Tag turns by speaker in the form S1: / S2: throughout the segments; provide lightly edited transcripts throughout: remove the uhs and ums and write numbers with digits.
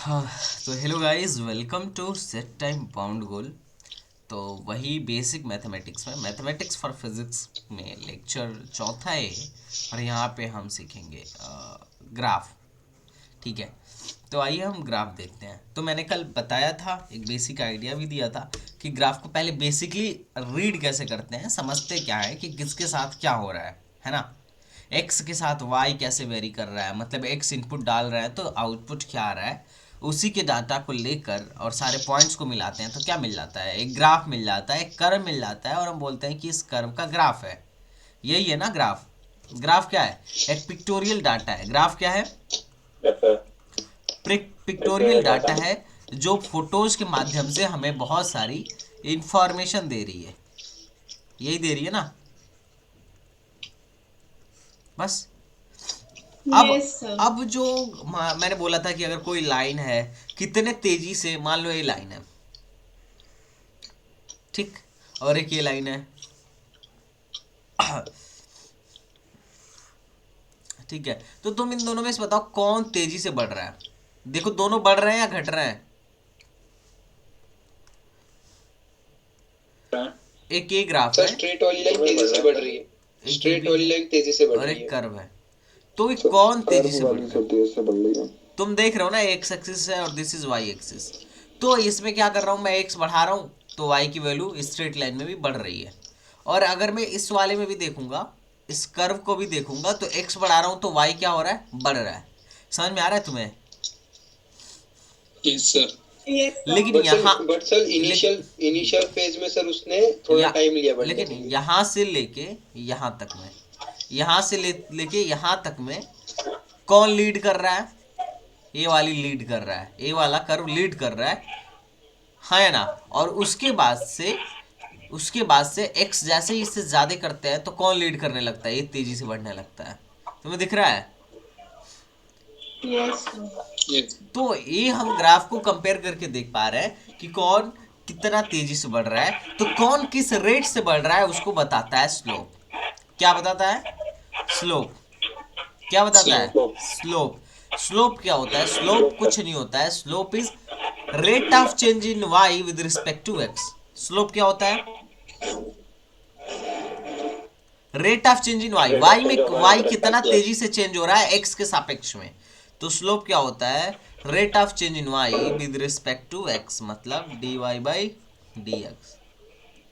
S1: हाँ, तो hello guys, welcome to set time bound goal. तो वही बेसिक मैथमेटिक्स फॉर फिजिक्स में लेक्चर चौथा है। और यहाँ पे हम सीखेंगे ग्राफ। ठीक है, तो आइए हम ग्राफ देखते हैं। तो मैंने कल बताया था, एक बेसिक आइडिया भी दिया था कि ग्राफ को पहले बेसिकली रीड कैसे करते हैं, समझते क्या है कि किसके साथ क्या हो रहा है ना। एक्स के साथ वाई कैसे वेरी कर रहा है, मतलब एक्स इनपुट डाल रहा है तो आउटपुट क्या आ रहा है, उसी के डाटा को लेकर और सारे पॉइंट्स को मिलाते हैं तो क्या मिल जाता है, एक ग्राफ मिल जाता है, एक कर्व मिल जाता है, और हम बोलते हैं कि इस कर्व का ग्राफ है। यही है ना ग्राफ। ग्राफ क्या है? एक पिक्टोरियल डाटा है। ग्राफ क्या है? पिक्टोरियल डाटा है जो फोटोज के माध्यम से हमें बहुत सारी इंफॉर्मेशन दे रही है। यही दे रही है ना, बस। अब
S2: यस सर।
S1: अब जो मैंने बोला था कि अगर कोई लाइन है, कितने तेजी से, मान लो ये लाइन है, ठीक, और एक ये लाइन है, ठीक है, तो तुम इन दोनों में से बताओ कौन तेजी से बढ़ रहा है। देखो, दोनों बढ़ रहे हैं या घट रहे हैं? एक ये ग्राफ
S3: सर
S1: है,
S3: स्ट्रेट वाली लाइन तेजी से बढ़ रही है।
S1: एक ये
S3: स्ट्रेट
S1: भी
S3: वाली
S1: है,
S3: लाइन तेजी से बढ़
S1: और
S3: रही
S1: एक
S3: है।
S1: कर्व है। तो ये
S4: सब
S1: कौन तेजी
S4: कर्व
S1: से बढ़
S4: वाली
S1: रहा है?
S4: सब तेज से बढ़ रही है।
S1: तुम देख रहे हो ना, एक्स एक्सिस है और दिस इज वाई एक्सिस। तो इसमें क्या कर रहा हूँ, मैं एक्स बढ़ा रहा हूँ तो वाई की वैल्यू स्ट्रेट लाइन में भी बढ़ रही है। और अगर मैं इस वाले में भी देखूंगा, इस कर्व को भी देखूंगा, तो एक्स बढ़ा रहा हूँ तो वाई क्या हो रहा है, बढ़ रहा है। समझ में आ रहा है तुम्हें?
S3: Yes sir.
S2: Yes sir.
S1: लेकिन यहाँ
S3: बट सर
S1: लेकिन
S3: इनिशियल फेज में सर उसने थोड़ा
S1: या
S3: टाइम लिया बढ़ने
S1: लेकिन
S3: के लिए।
S1: यहाँ से लेके यहाँ तक में, यहाँ से लेके यहाँ तक में कौन लीड कर रहा है? ये वाली लीड कर रहा है, ये वाला कर्व लीड कर रहा है ना। और उसके बाद से एक्स जैसे ही इससे ज्यादा करते हैं तो कौन लीड करने लगता है, ये तेजी से बढ़ने लगता है। तुम्हें दिख रहा है?
S2: Yes sir.
S3: यस।
S1: तो ये हम ग्राफ को कंपेयर करके देख पा रहे हैं कि कौन कितना तेजी से बढ़ रहा है। तो कौन किस रेट से बढ़ रहा है उसको बताता है स्लोप। क्या बताता है? स्लोप। क्या बताता
S3: स्लो।
S1: है? स्लोप। स्लोप क्या होता है? स्लोप कुछ नहीं होता है, slope is rate of change in y with respect to x. Slope क्या होता है? Rate of change in y, y में वाई कितना तेजी से चेंज हो रहा है एक्स के सापेक्ष में। तो स्लोप क्या होता है? Rate of change in y with respect to x, मतलब d y by d x.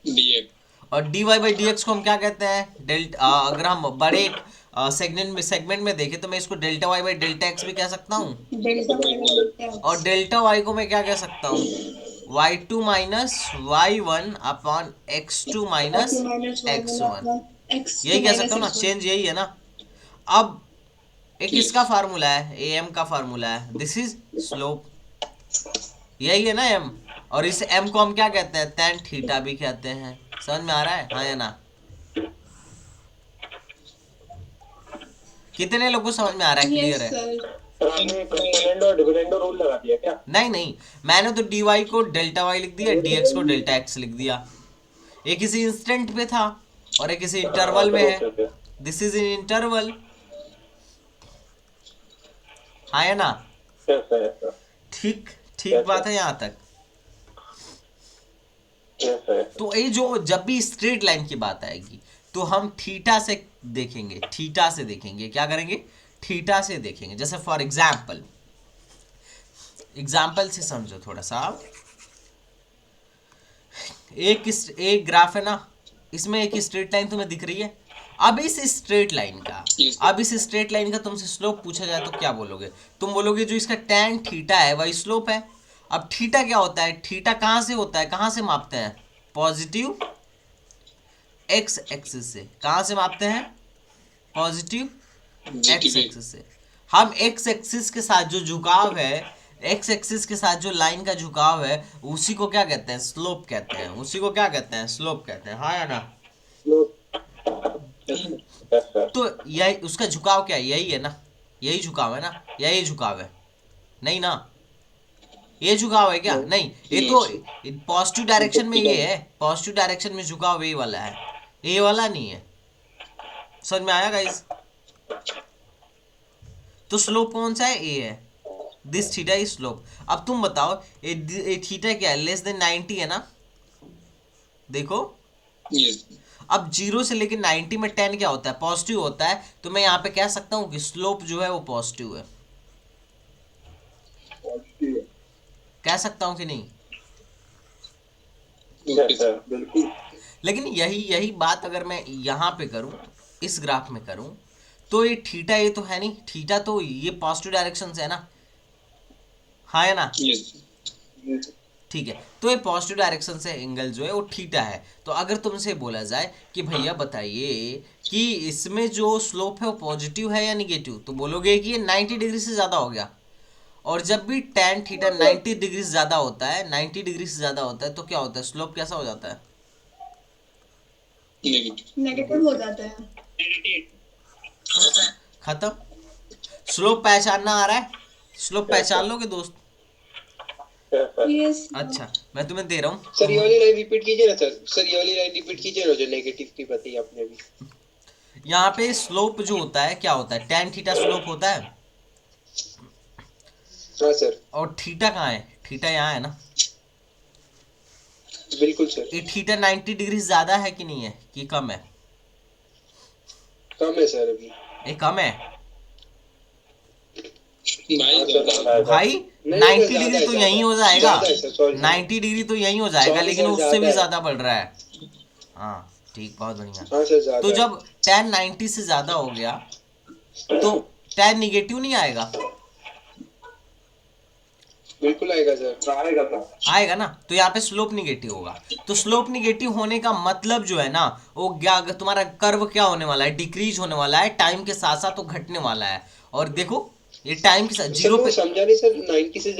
S3: Df.
S1: और d y by d x को हम क्या कहते हैं? डेल्टा। अगर हम बड़े सेगमेंट में देखें तो मैं इसको delta y by delta x भी कह सकता हूँ।
S2: डेल्टा वाई बाई डेल्टा
S1: और
S2: एक्स।
S1: डेल्टा वाई को मैं क्या कह सकता हूँ? Y two minus y one upon x two
S2: और
S1: minus
S2: two minus y
S1: x
S2: one
S1: one.
S2: Upon x
S1: यही
S2: टू
S1: कह सकता
S2: माइनस
S1: हूँ ना,
S2: एक्स वन।
S1: चेंज यही है ना। अब एक इसका फार्मूला है, ए एम का फार्मूला है, दिस इज स्लोप। यही है ना एम। और इस एम को हम क्या कहते हैं? tan थीटा भी कहते हैं। समझ में आ रहा है, हाँ या ना? कितने लोगों को समझ में आ रहा है,
S2: यस
S1: क्लियर है?
S2: सर।
S4: सर आपने एक्सपोनेंट और डिविडेंड रूल लगा दिया क्या?
S1: नहीं नहीं, मैंने तो डी वाई को डेल्टा वाई लिख दिया, डी एक्स को डेल्टा एक्स लिख दिया। एक किसी इंस्टेंट पे था और एक किसी इंटरवल में
S4: सर
S1: है।
S4: Okay okay.
S1: This is in interval, हाँ या ना?
S4: यस सर यस सर
S1: ठीक। ठीक
S4: यस
S1: बात
S4: सर
S1: है यहाँ तक।
S4: यस सर यस
S1: तो ये जो जब भी स्ट्रेट लाइन की बात आएगी तो हम थीटा से देखेंगे, थीटा से देखेंगे, क्या करेंगे? थीटा से देखेंगे। जैसे फॉर एग्जाम्पल से समझो थोड़ा सा। एक ग्राफ है ना, इसमें एक स्ट्रेट लाइन तुम्हें दिख रही है। अब इस स्ट्रेट लाइन का
S3: यस।
S1: अब इस स्ट्रेट लाइन का तुमसे स्लोप पूछा जाए तो क्या बोलोगे? तुम बोलोगे जो इसका tan थीटा है वही स्लोप है। अब थीटा क्या होता है? थीटा कहाँ से होता है, कहाँ से मापते हैं? पॉजिटिव एक्स एक्सिस से। कहाँ से मापते हैं? Positive x
S3: Zee TV.
S1: एक्सिस से। हम एक्स एक्सिस के साथ जो झुकाव है, एक्स एक्सिस के साथ जो लाइन का झुकाव है, उसी को क्या कहते हैं? स्लोप कहते हैं। उसी को क्या कहते हैं? स्लोप कहते हैं, हाँ या ना?
S4: सर।
S1: तो यही उसका झुकाव क्या है? यही है ना, यही झुकाव है ना, या ये झुकाव है? नहीं ना, ये झुकाव है क्या? नहीं, ये
S3: नो
S1: तो
S3: सर।
S1: पॉजिटिव डायरेक्शन में ये है, पॉजिटिव डायरेक्शन में झुकाव ये वाला है, ये वाला नहीं है। समझ में आया गाइस? तो स्लोप कौन सा है? ए है। This theta is slope. अब तुम बताओ ये थीटा क्या है, लेस देन 90 है ना, देखो।
S3: यस
S1: अब 0 से लेके 90 में tan क्या होता है, पॉजिटिव होता है, तो मैं यहाँ पे कह सकता हूँ कि स्लोप जो है वो पॉजिटिव है, कह सकता हूँ कि नहीं।
S3: ओके सर
S4: बिल्कुल।
S1: लेकिन यही यही बात अगर मैं यहाँ पे करूँ, इस ग्राफ में करूँ, तो ये थीटा ये तो है नहीं, थीटा तो ये पॉजिटिव डायरेक्शन से है ना, हाँ है ना,
S3: यस
S1: ठीक है। तो ये पॉजिटिव डायरेक्शन से एंगल जो है वो थीटा है। तो अगर तुमसे बोला जाए कि भैया बताइए कि इसमें जो स्लोप है वो पॉजिटिव है या निगेटिव, तो बोलोगे कि ये 90 डिग्री से ज़्यादा हो गया। और जब भी tan थीटा 90 डिग्री से ज़्यादा होता है, 90 डिग्री से ज़्यादा होता है, तो क्या होता है, स्लोप कैसा हो जाता है,
S3: नेगेटिव
S2: नेगेटिव हो जाता है।
S1: खत्म। स्लोप पहचानना आ रहा है, स्लोप पहचान लोगे दोस्त।
S2: यस
S1: अच्छा, मैं तुम्हें दे रहा हूँ
S3: सर। ये वाली लाइन रिपीट कीजिए ना सर ये वाली लाइन रिपीट कीजिए ना, जो नेगेटिव की बताई आपने अभी।
S1: यहाँ पे स्लोप जो होता है क्या होता है, tan थीटा स्लोप होता है।
S3: हाँ सर
S1: और थीटा कहाँ है, थीटा यहाँ है ना।
S3: बिल्कुल सर।
S1: ये थीटा 90 डिग्री से ज्यादा है कि नहीं है, कि कम है,
S3: कम है सर अभी।
S1: ये कम है
S3: हाँ सर
S1: भाई।
S3: नहीं
S1: 90
S3: ज्यादा
S1: डिग्री
S3: है
S1: तो यहीं हो जाएगा,
S3: ज्यादा है सर सॉरी
S1: 90 डिग्री तो यहीं हो जाएगा,
S3: सॉरी
S1: लेकिन
S3: सर
S1: उससे
S3: ज्यादा
S1: भी
S3: है।
S1: ज्यादा बढ़ रहा है। हाँ ठीक, बहुत बढ़िया।
S3: हाँ सर
S1: तो
S3: ज्यादा है।
S1: जब tan 90 से ज्यादा हो गया तो tan निगेटिव नहीं आएगा,
S3: बिल्कुल आएगा सर
S4: आएगा सर।
S1: आएगा ना। तो यहाँ पे स्लोप निगेटिव होगा। तो स्लोप निगेटिव होने का मतलब जो है ना, वो क्या, तुम्हारा कर्व क्या होने वाला है, डिक्रीज होने वाला है, टाइम के साथ साथ वो घटने वाला है। और देखो ये टाइम के साथ
S3: सर
S1: जीरो
S3: मैं वो
S1: पे,
S3: समझा नहीं सर। 90 से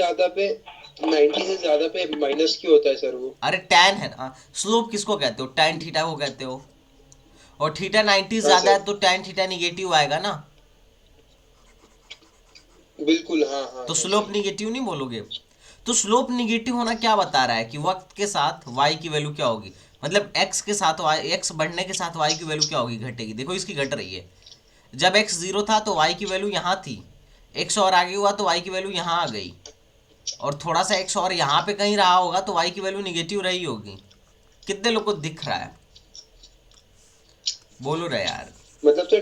S3: ज्यादा पे माइनस क्यों होता है सर वो?
S1: अरे टैन है ना, स्लोप किसको कहते हो, टैन थीटा को कहते हो। और थीटा 90
S3: हाँ
S1: ज्यादा है
S3: सर
S1: तो टैन थीटा निगेटिव आएगा ना।
S3: बिल्कुल हाँ हाँ
S1: तो
S3: है
S1: स्लोप
S3: सर।
S1: निगेटिव नहीं बोलोगे। तो स्लोप निगेटिव होना क्या बता रहा है कि वक्त के साथ y की वैल्यू क्या होगी, मतलब x के साथ y, x बढ़ने के साथ y की वैल्यू क्या होगी, घटेगी। देखो इसकी घट रही है। जब x 0 था तो y की वैल्यू यहाँ थी, x और आगे हुआ तो y की वैल्यू यहाँ आ गई, और थोड़ा सा x और यहाँ पे कहीं रहा होगा तो y की वैल्यू निगेटिव रही होगी। कितने लोग को दिख रहा है, बोलो रे यार।
S3: मतलब सर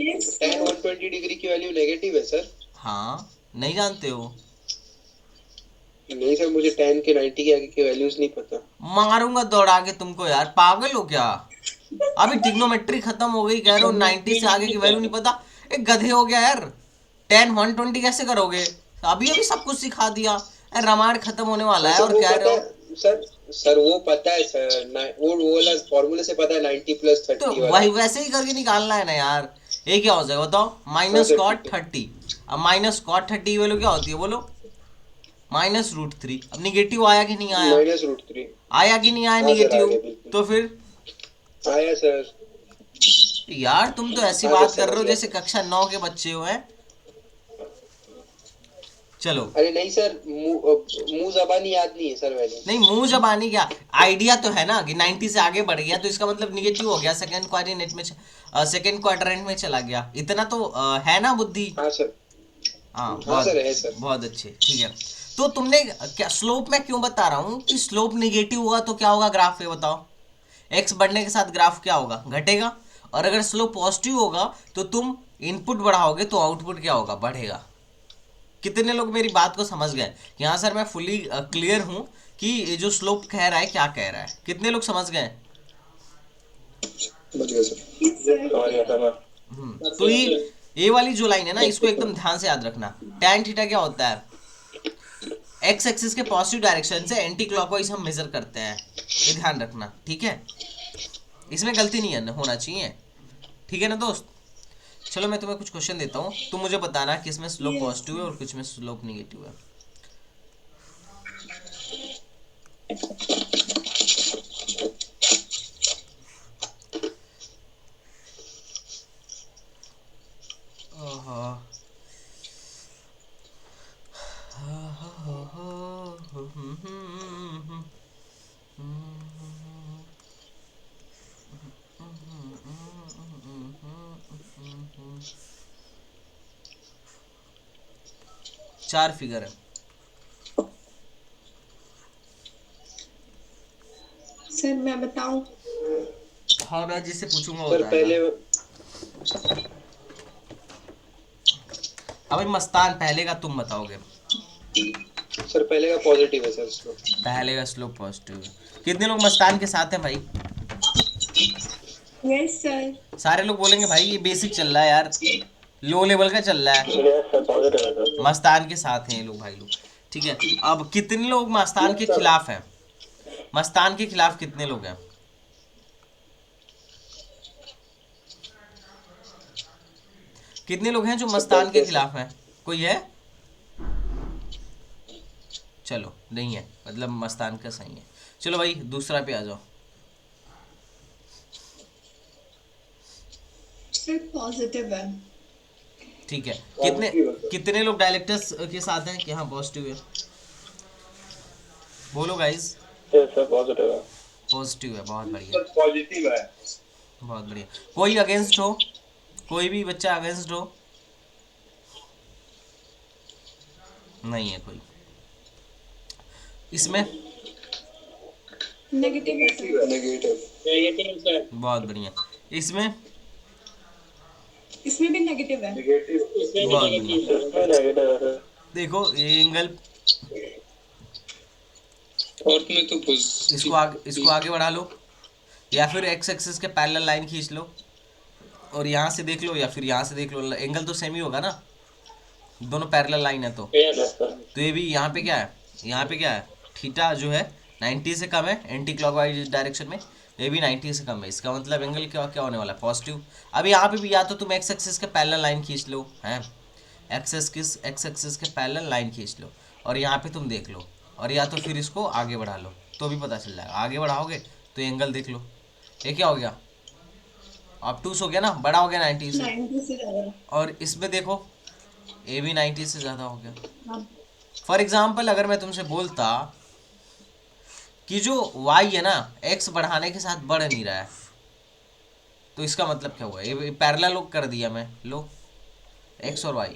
S2: यस
S3: tan 120 डिग्री की वैल्यू नेगेटिव है सर?
S1: हाँ, नहीं जानते हो,
S3: नहीं सर, मुझे tan के 90 के आगे की वैल्यूज नहीं पता।
S1: मारूंगा दौड़ा के तुमको यार, पागल हो क्या। अभी ट्रिग्नोमेट्री खत्म हो गई, कह रहे हो 90 से आगे की वैल्यू नहीं पता। एक गधे हो गया यार, 10 120 कैसे करोगे, अभी अभी सब कुछ सिखा दिया। रामायण खत्म होने वाला
S3: हाँ
S1: है
S3: सर
S1: और
S3: वो
S1: कह रहे
S3: पता
S1: हो।
S3: है सर वो पता है सर। वो वाला फॉर्मूले से पता है 90 प्लस
S1: तो
S3: 30 वाला।
S1: वही वैसे ही करके निकालना है ना यार। ये क्या हो जाएगा बताओ,
S3: हाँ
S1: माइनस
S3: सर
S1: कॉट
S3: ठीक है।
S1: 30। अब माइनस कॉट 30 की वैल्यू क्या होती है बोलो, -√3। अब निगेटिव आया कि नहीं आया,
S3: -√3।
S1: आया कि नहीं आया
S3: हाँ सर आ
S1: निगेटिव।
S3: गया बिल्कुल।
S1: तो फिर
S3: आया सर।
S1: यार तुम तो ऐसी
S3: हाँ सर
S1: बात कर रहे
S3: समझ
S1: हो
S3: गया
S1: जैसे
S3: सर।
S1: कक्षा 9 के बच्चे हो हैं। चलो,
S3: अरे नहीं सर, मुंह जबानी याद नहीं है सर वैल्यू।
S1: नहीं मुंह जबानी क्या, आइडिया तो है ना कि 90 से आगे बढ़ गया तो इसका मतलब निगेटिव हो गया, सेकंड क्वाड्रेंट में, सेकंड क्वाड्रेंट में चला गया, इतना तो है ना बुद्धि।
S3: हाँ सर।
S1: हाँ
S3: हाँ
S1: बहुत
S3: सर है सर।
S1: बहुत अच्छे, ठीक है। तो तुमने क्या, स्लोप मैं क्यों बता रहा हूँ कि स्लोप निगेटिव होगा तो क्या होगा ग्राफ पे, बताओ। एक्स बढ़ने के साथ ग्राफ क्या होगा, घटेगा। और अगर स्लोप पॉजिटिव होगा तो तुम इनपुट बढ़ाओगे तो आउटपुट क्या होगा, बढ़ेगा। कितने लोग मेरी बात को समझ गए कि हाँ सर मैं फुली क्लियर हूँ कि ये जो स्लोप कह रहा है क्या कह रहा है, कितने लोग समझ गए।
S3: समझ गया सर।
S2: यस सर
S4: समझ गया सर मैं।
S1: तो ये वाली जो लाइन है ना, इसको एकदम ध्यान से याद रखना। tan थीटा क्या होता है, एक्स एक्सिस के पॉजिटिव डायरेक्शन से एंटी क्लॉकवाइज हम मेजर करते हैं, ये ध्यान रखना, ठीक है। इसमें गलती नहीं है होना चाहिए, ठीक है ना दोस्त। चलो मैं तुम्हें कुछ क्वेश्चन देता हूँ, तुम मुझे बताना कि इसमें स्लोप
S2: यस
S1: पॉजिटिव है और कुछ में स्लोप निगेटिव है। ओहो। 4 फिगर है।
S2: सर मैं बताऊं?
S1: हाँ मैं जिससे पूछूंगा
S3: सर पहले
S1: बताएगा। अभी मस्तान पहले का तुम बताओगे।
S3: सर पहले का पॉजिटिव है सर स्लोप।
S1: पहले का स्लोप पॉजिटिव है। कितने लोग मस्तान के साथ हैं भाई?
S2: Yes sir.
S1: सारे लोग बोलेंगे भाई ये बेसिक चल रहा है यार, लो लेवल का चल रहा है।
S4: यस सर, पॉजिटिव है सर।
S1: मस्तान के साथ हैं ये लोग भाई लोग। ठीक है, अब कितने लोग मस्तान के खिलाफ हैं? मस्तान के खिलाफ कितने लोग हैं? कितने लोग हैं जो
S3: सब
S1: मस्तान के
S3: डरते हैं
S1: खिलाफ हैं? कोई है? चलो नहीं है, मतलब मस्तान का सही है। चलो भाई दूसरा पे आ जाओ।
S2: सर पॉजिटिव है।
S1: ठीक है, कितने कितने लोग डायलेक्टर्स के साथ हैं कि हाँ पॉजिटिव है? बोलो गाइस।
S4: यस सर, पॉजिटिव है।
S1: पॉजिटिव है, बहुत बढ़िया,
S3: सर पॉजिटिव है।
S1: बहुत बढ़िया। कोई अगेंस्ट हो? कोई भी बच्चा अगेंस्ट हो? नहीं है कोई। इसमें
S2: नेगेटिव है सर।
S3: Negative sir.
S1: बहुत बढ़िया। इसमें
S2: इसमें भी नेगेटिव है।
S1: बहुत बढ़िया।
S4: इसमें नेगेटिव है सर।
S1: देखो ये एंगल,
S5: फोर्थ में तो
S1: इसको आगे बढ़ा लो, या फिर एक्स एक्सिस के पैरेलल लाइन खींच लो और यहाँ से देख लो या फिर यहाँ से देख लो, एंगल तो सेम ही होगा ना, दोनों पैरेलल लाइन है तो।
S4: Yes sir.
S1: तो ये भी यहाँ पे क्या है, यहाँ पे क्या है, थीटा जो है 90 से कम है एंटी क्लॉकवाइज डायरेक्शन में, ये भी 90 से कम है, इसका मतलब एंगल क्या क्या होने वाला है, पॉजिटिव। अब यहाँ पे भी या तो तुम एक्स एक्सिस के पैरेलल लाइन खींच लो, हैं एक्स एक्सिस के पैरेलल लाइन खींच लो और यहाँ पे तुम देख लो, और या तो फिर इसको आगे बढ़ा लो तो भी पता चल जाएगा। आगे बढ़ाओगे तो एंगल देख लो, ये क्या हो गया, ऑब्टूस हो गया ना, बड़ा हो गया 90 से।
S2: 90 से ज्यादा।
S1: और इसमें देखो ये भी 90 से ज़्यादा हो गया।
S2: हाँ।
S1: फॉर एग्जाम्पल अगर मैं तुमसे बोलता कि जो y है ना x बढ़ाने के साथ बढ़ नहीं रहा है, तो इसका मतलब क्या हुआ, ये पैरेलल कर दिया मैं, लो x और y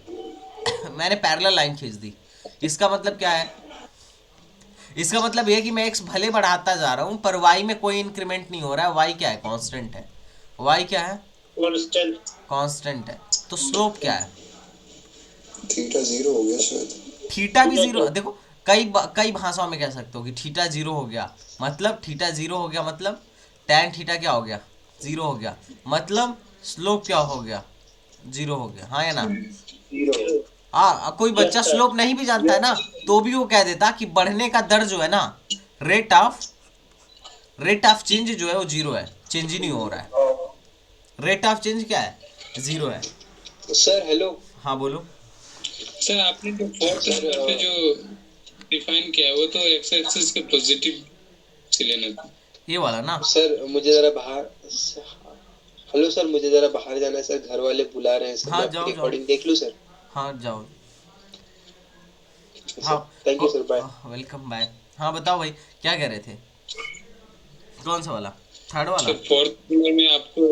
S1: मैंने पैरेलल लाइन खींच दी, इसका मतलब क्या है, इसका मतलब ये कि मैं x भले बढ़ाता जा रहा हूं पर y में कोई इंक्रीमेंट नहीं हो रहा है। y क्या है, कांस्टेंट है। y क्या है, कांस्टेंट है। तो स्लोप क्या है,
S3: थीटा जीरो हो गया शायद।
S1: थीटा भी जीरो। देखो कई भाषाओं में कह सकते हो कि थीटा जीरो हो गया, मतलब थीटा जीरो हो गया मतलब टैन थीटा क्या हो गया, जीरो हो गया, मतलब स्लोप क्या हो गया, जीरो हो गया, हाँ या ना। कोई बच्चा स्लोप नहीं भी जानता है ना तो भी वो कह देता कि बढ़ने का दर जो है ना, रेट ऑफ चेंज जो है वो जीरो है, चेंज ही नहीं हो रहा है। रेट ऑफ चेंज क्या है, जीरो है।
S3: Sir hello.
S1: हाँ बोलो।
S5: सर आपने जो फोर्थ नंबर पे जो डिफाइन किया है वो तो एक्स एक्सिस के पॉजिटिव से लेना था।
S1: ये वाला ना।
S3: सर मुझे जरा बाहर, हेलो सर मुझे जरा बाहर जाना है सर, घर वाले बुला रहे हैं सर।
S1: हाँ,
S3: मैं
S1: जाओ,
S3: रिकॉर्डिंग देख लूं सर?
S1: हाँ जाओ।
S3: हाँ thank you sir, bye.
S1: Welcome bye. हाँ बताओ भाई क्या कह रहे थे, कौन सा वाला, थर्ड वाला?
S5: सर फोर्थ नंबर में आपको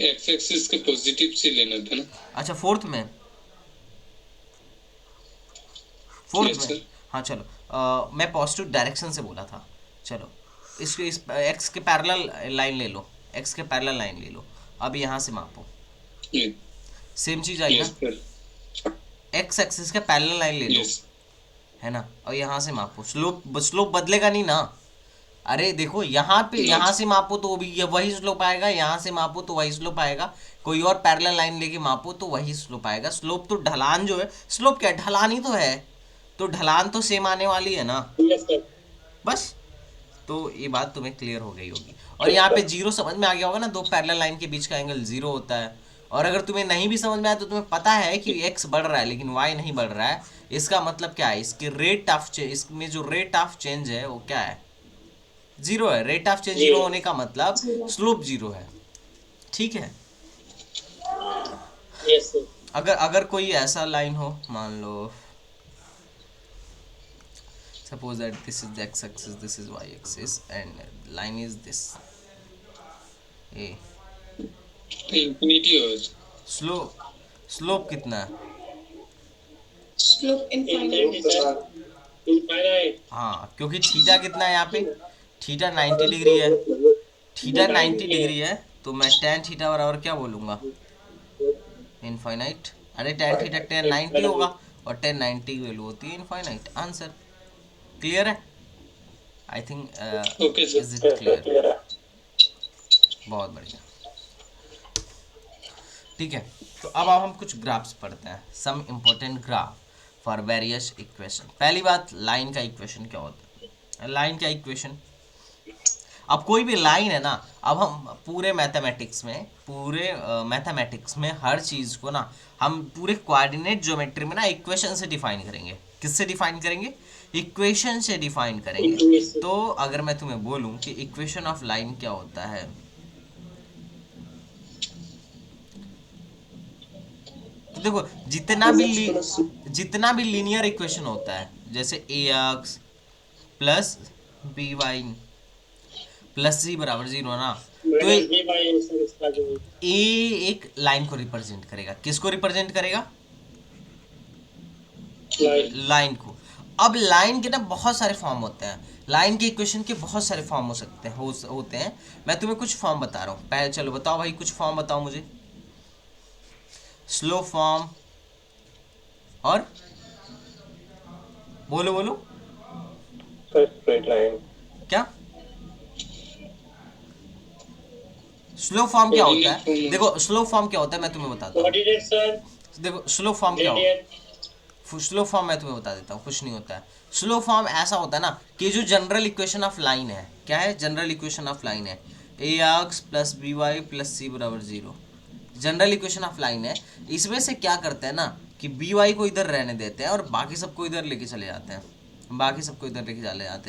S5: एक्स एक्सिस के पॉजिटिव से लेना था ना।
S1: अच्छा फोर्थ में
S5: Yes, sir.
S1: हाँ चलो, मैं पॉजिटिव डायरेक्शन से बोला था। चलो इस एक्स के पैरेलल लाइन ले लो, एक्स के पैरेलल लाइन ले लो, अब यहाँ से मापो,
S5: Yes,
S1: सेम चीज आई
S5: yes,
S1: ना,
S5: sir.
S1: एक्स एक्सिस के पैरेलल लाइन ले लो,
S5: Yes.
S1: है ना, और यहाँ से मापो, स्लोप बदलेगा नहीं ना। अरे देखो यहाँ पे, यहाँ से मापो तो भी ये वही स्लोप आएगा, यहाँ से मापो तो वही स्लोप आएगा, कोई और पैरेलल लाइन लेके मापो तो वही स्लोप आएगा। स्लोप तो ढलान जो है, स्लोप क्या है, ढलान ही तो है, तो ढलान तो सेम आने वाली है ना, बस। तो ये बात तुम्हें क्लियर हो गई होगी। और यहाँ पे जीरो समझ में आ गया होगा ना, दो पैरेलल लाइन के बीच का एंगल जीरो होता है। और अगर तुम्हें नहीं भी समझ में आया तो तुम्हें पता है कि x बढ़ रहा है लेकिन y नहीं बढ़ रहा है, इसका मतलब क्या है, इसकी रेट ऑफ चेंज, इसमें जो रेट ऑफ चेंज है वो क्या है, जीरो है। रेट ऑफ चेंज जीरो होने का मतलब स्लोप जीरो है, ठीक है। अगर कोई ऐसा लाइन हो, मान लो suppose that this is the x axis, this is y axis and line is this a,
S5: infinity हो
S1: स्लोप कितना है,
S2: Slope infinite.
S1: हाँ, क्योंकि थीटा कितना है यहाँ पे, थीटा 90 डिग्री है, थीटा 90 डिग्री है, तो मैं टेन थीटा बराबर क्या बोलूँगा, इनफाइनाइट। अरे टेन थीटा टेन 90 होगा, और टेन 90 की वैल्यू होती है इनफाइनाइट। आंसर क्लियर है? I think
S5: okay sir.
S1: Is it clear?
S4: Clear है।
S1: बहुत बढ़िया, ठीक है। तो अब हम कुछ ग्राफ्स पढ़ते हैं, some important graph for various equation. पहली बात, लाइन का इक्वेशन क्या होता है? लाइन का इक्वेशन, अब कोई भी लाइन है ना, अब हम पूरे मैथमेटिक्स में हर चीज़ को ना हम पूरे कोऑर्डिनेट ज्योमेट्री में ना इक्वेशन से डिफाइन करेंगे। किससे डिफाइन करेंगे? इक्वेशन से डिफाइन करेंगे। तो अगर मैं तुम्हें बोलूं कि इक्वेशन ऑफ लाइन क्या होता है, तो देखो जितना भी लीनियर इक्वेशन होता है, जैसे ax plus b y plus c बराबर 0 ना, तो ए एक लाइन को रिप्रेजेंट करेगा। किसको रिप्रेजेंट करेगा? लाइन को। अब लाइन के ना बहुत सारे फॉर्म होते हैं, लाइन के इक्वेशन के बहुत सारे फॉर्म हो सकते हैं, होते हैं। मैं तुम्हें कुछ फॉर्म बता रहा हूँ। पहले चलो बताओ भाई, कुछ फॉर्म बताओ मुझे। स्लो फॉर्म, और बोलो
S4: स्ट्रेट लाइन।
S1: क्या स्लो फॉर्म क्या होता है? देखो स्लो फॉर्म क्या होता है मैं तुम्हें बताता हूँ। देखो स्लो फॉर्म क्या होता है, स्लो फॉर्म मैं तुम्हें बता देता हूँ, कुछ नहीं होता है। स्लो फॉर्म ऐसा होता है ना कि जो जनरल इक्वेशन ऑफ लाइन है, क्या है? जनरल इक्वेशन ऑफ लाइन है ax plus b y plus c बराबर 0। जनरल इक्वेशन ऑफ लाइन है। इसमें से क्या करते हैं ना कि बी वाई को इधर रहने देते हैं और बाकी सबको इधर लेके चले जाते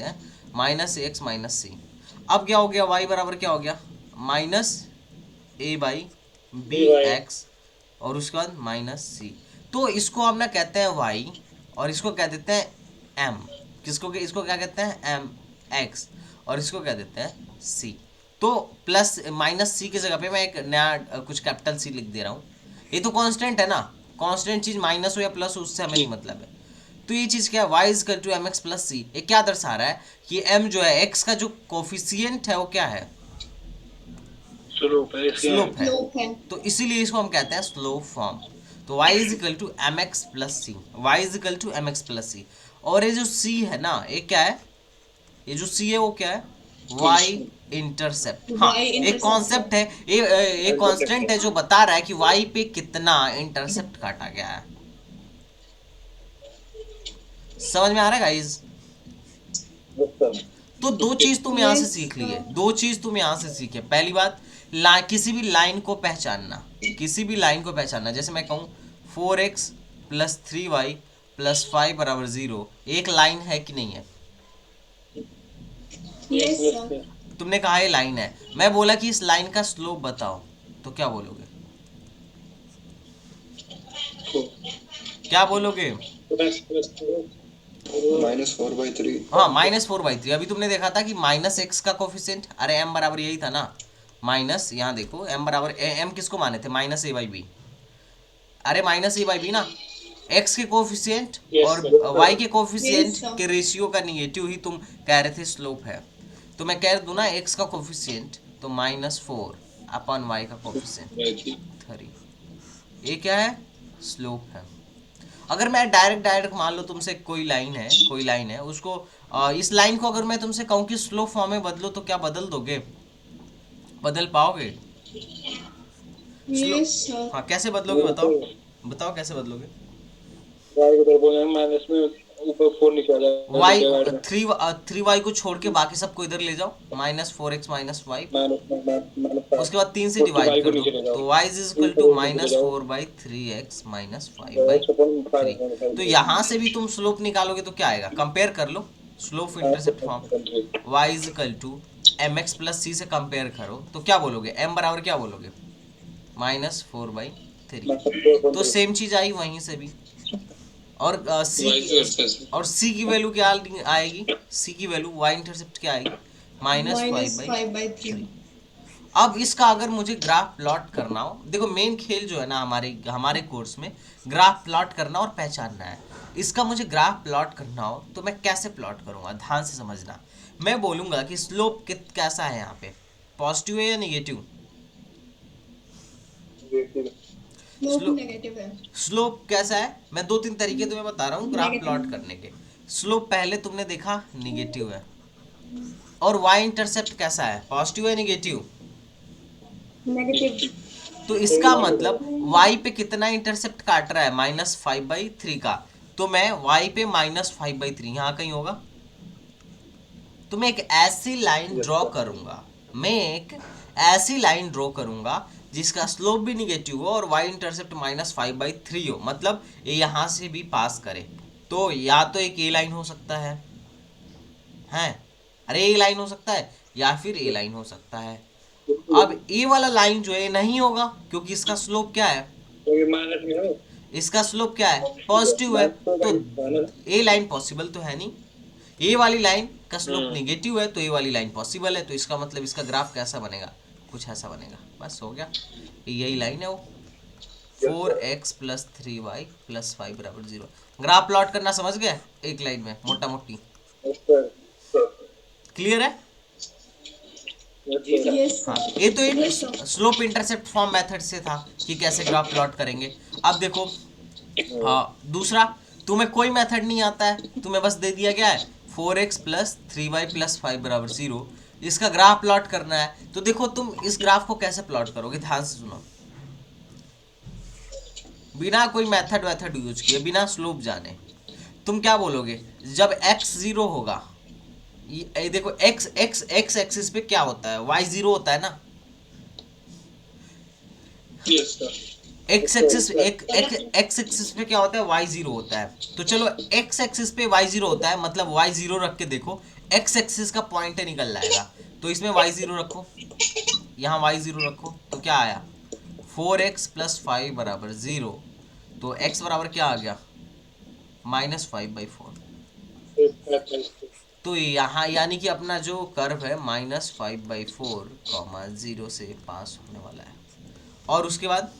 S1: हैं, माइनस एक्स माइनस सी। अब क्या हो गया? y बराबर क्या हो गया? Minus a by b x, और उसके बाद माइनस सी। तो इसको हम ना कहते हैं y, और इसको कह देते हैं m। इसको क्या कहते हैं? m x, और इसको क्या देते हैं? c। तो प्लस माइनस सी की जगह पे मैं एक नया कुछ कैपिटल सी लिख दे रहा हूँ। ये तो कांस्टेंट है ना, कांस्टेंट चीज माइनस हो या प्लस हो उससे हमें नहीं मतलब है। तो ये चीज क्या है? y is equal to m x plus c. ये क्या दर्शा रहा है कि m जो है, x का जो कोफिशिएंट है वो क्या है?
S4: स्लोप है।
S1: स्लोप है।
S2: Slope है.
S1: तो इसीलिए इसको हम कहते हैं स्लो फॉर्म। तो y is equal to m x plus c, y is equal to m x plus c. और ये जो c है ना, ये क्या है? ये जो c है वो क्या है? y intercept. हाँ, एक कॉन्सेप्ट है, ये कांस्टेंट है जो बता रहा है कि y पे कितना इंटरसेप्ट काटा गया है। समझ में आ रहा है गाइस? तो दो चीज तुम यहाँ से सीख लिए, पहली बात, किसी भी लाइन को पहचानना, जैसे मैं कहूँ 4x प्लस 3y प्लस 5 बराबर 0, एक लाइन है कि नहीं है?
S2: Yes, sir.
S1: तुमने कहा ये लाइन है, मैं बोला कि इस लाइन का स्लोप बताओ, तो क्या बोलोगे?
S3: -4/3।
S1: हाँ, -4/3। अभी तुमने देखा था कि माइनस एक्स का कोफिशिएंट, अरे m बराबर यही था ना, माइनस, यहाँ देखो m बराबर m किसको माने थे? Minus a/b। अरे माइनस a/b ना, x के कोफिशिएंट और y के कोफिशिएंट के रेशियो का निगेटिव ही तुम कह रहे थे स्लोप है। तो मैं कह दूं ना x का कोफिशिएंट, तो -4 अपन y का कोफिशिएंट 3, ये क्या है? स्लोप है। अगर मैं डायरेक्ट मान लो तुमसे कोई लाइन है उसको, इस लाइन को अगर मैं तुमसे कहूँ कि स्लो फॉर्म में बदलो, तो क्या बदल दोगे? बदल पाओगे?
S2: Yes, sir.
S1: हाँ, कैसे बदलोगे? बताओ कैसे बदलोगे?
S4: माइनस में ऊपर 4 नीचे आ जाएगा।
S1: 3y को छोड़ के बाकी सबको इधर ले जाओ, -4x माइनस 5, उसके बाद 3 से डिवाइड कर दो, तो y is equal to -4/3x minus 5/3। तो यहाँ से भी तुम स्लोप निकालोगे तो क्या आएगा? कंपेयर कर लो slope intercept form, y is equal to m x plus c से कंपेयर करो, तो क्या बोलोगे? m बराबर क्या बोलोगे? -4/3। तो सेम चीज आई वहीं से भी। और c की वैल्यू क्या आएगी? c की वैल्यू y इंटरसेप्ट क्या आएगी? -5/3। अब इसका अगर मुझे ग्राफ प्लॉट करना हो, देखो मेन खेल जो है ना हमारे कोर्स में, ग्राफ प्लॉट करना और पहचानना है। इसका मुझे ग्राफ प्लॉट करना हो तो मैं कैसे प्लॉट करूंगा, ध्यान से समझना। मैं बोलूंगा कि स्लोप कैसा है यहाँ पे, पॉजिटिव है या निगेटिव?
S2: स्लोप नेगेटिव है।
S1: स्लोप कैसा है, मैं 2-3 तरीके तुम्हें बता रहा हूँ ग्राफ प्लॉट करने के। स्लोप पहले तुमने देखा निगेटिव है, और y इंटरसेप्ट कैसा है, पॉजिटिव है निगेटिव?
S2: नेगेटिव।
S1: तो इसका मतलब y पे कितना इंटरसेप्ट काट रहा है, -5/3 का। तो मैं y पे -5/3 यहाँ कहीं होगा। तो मैं एक ऐसी लाइन ड्रॉ करूंगा, मैं एक ऐसी लाइन ड्रॉ करूंगा जिसका स्लोप भी निगेटिव हो और y इंटरसेप्ट -5/3 हो, मतलब ये यहाँ से भी पास करे। तो या तो एक ए लाइन हो सकता है, अरे ए लाइन हो सकता है, या फिर ए लाइन हो सकता है। अब ए वाला लाइन जो है नहीं होगा, क्योंकि इसका स्लोप क्या है,
S4: माइनस में हो,
S1: इसका स्लोप क्या है, पॉजिटिव है। तो ए लाइन पॉसिबल तो है नहीं, ए वाली लाइन का स्लोप नेगेटिव है, तो ए वाली लाइन पॉसिबल है। तो इसका मतलब इसका ग्राफ कैसा बनेगा, कुछ ऐसा बनेगा। बस हो गया, यही लाइन है वो, 4x + 3y + 5 = 0। ग्राफ प्लॉट करना समझ गया एक लाइन में, मोटा मोटी क्लियर है? हाँ, ये तो एक स्लोप इंटरसेप्ट फॉर्म मेथड से था कि कैसे ग्राफ प्लॉट करेंगे। अब देखो दूसरा, तुम्हें कोई मेथड नहीं आता है, तुम्हें बस दे दिया गया है 4x + 3y + 5 = 0, इसका ग्राफ प्लॉट करना है। तो देखो तुम इस ग्राफ को कैसे प्लॉट करोगे, ध्यान से सुनो, बिना कोई मेथड यूज किए, बिना स्लोप जाने। तुम क्या बोलोगे, जब x 0 होगा, ये देखो x एक्सिस पे क्या होता है, y 0 होता है ना,
S5: यस सर।
S1: x एक्सिस पे क्या होता है, y 0 होता है। तो चलो x एक्सिस पे y 0 होता है, मतलब y 0 रख के देखो, x एक्सिस का पॉइंट निकल जाएगा। तो इसमें y 0 रखो, यहाँ y 0 रखो, तो क्या आया, 4x + 5 = 0। तो x बराबर क्या आ गया, -5/4। तो यहाँ यानी कि अपना जो कर्व है -5/4, 0 से पास होने वाला है। और उसके बाद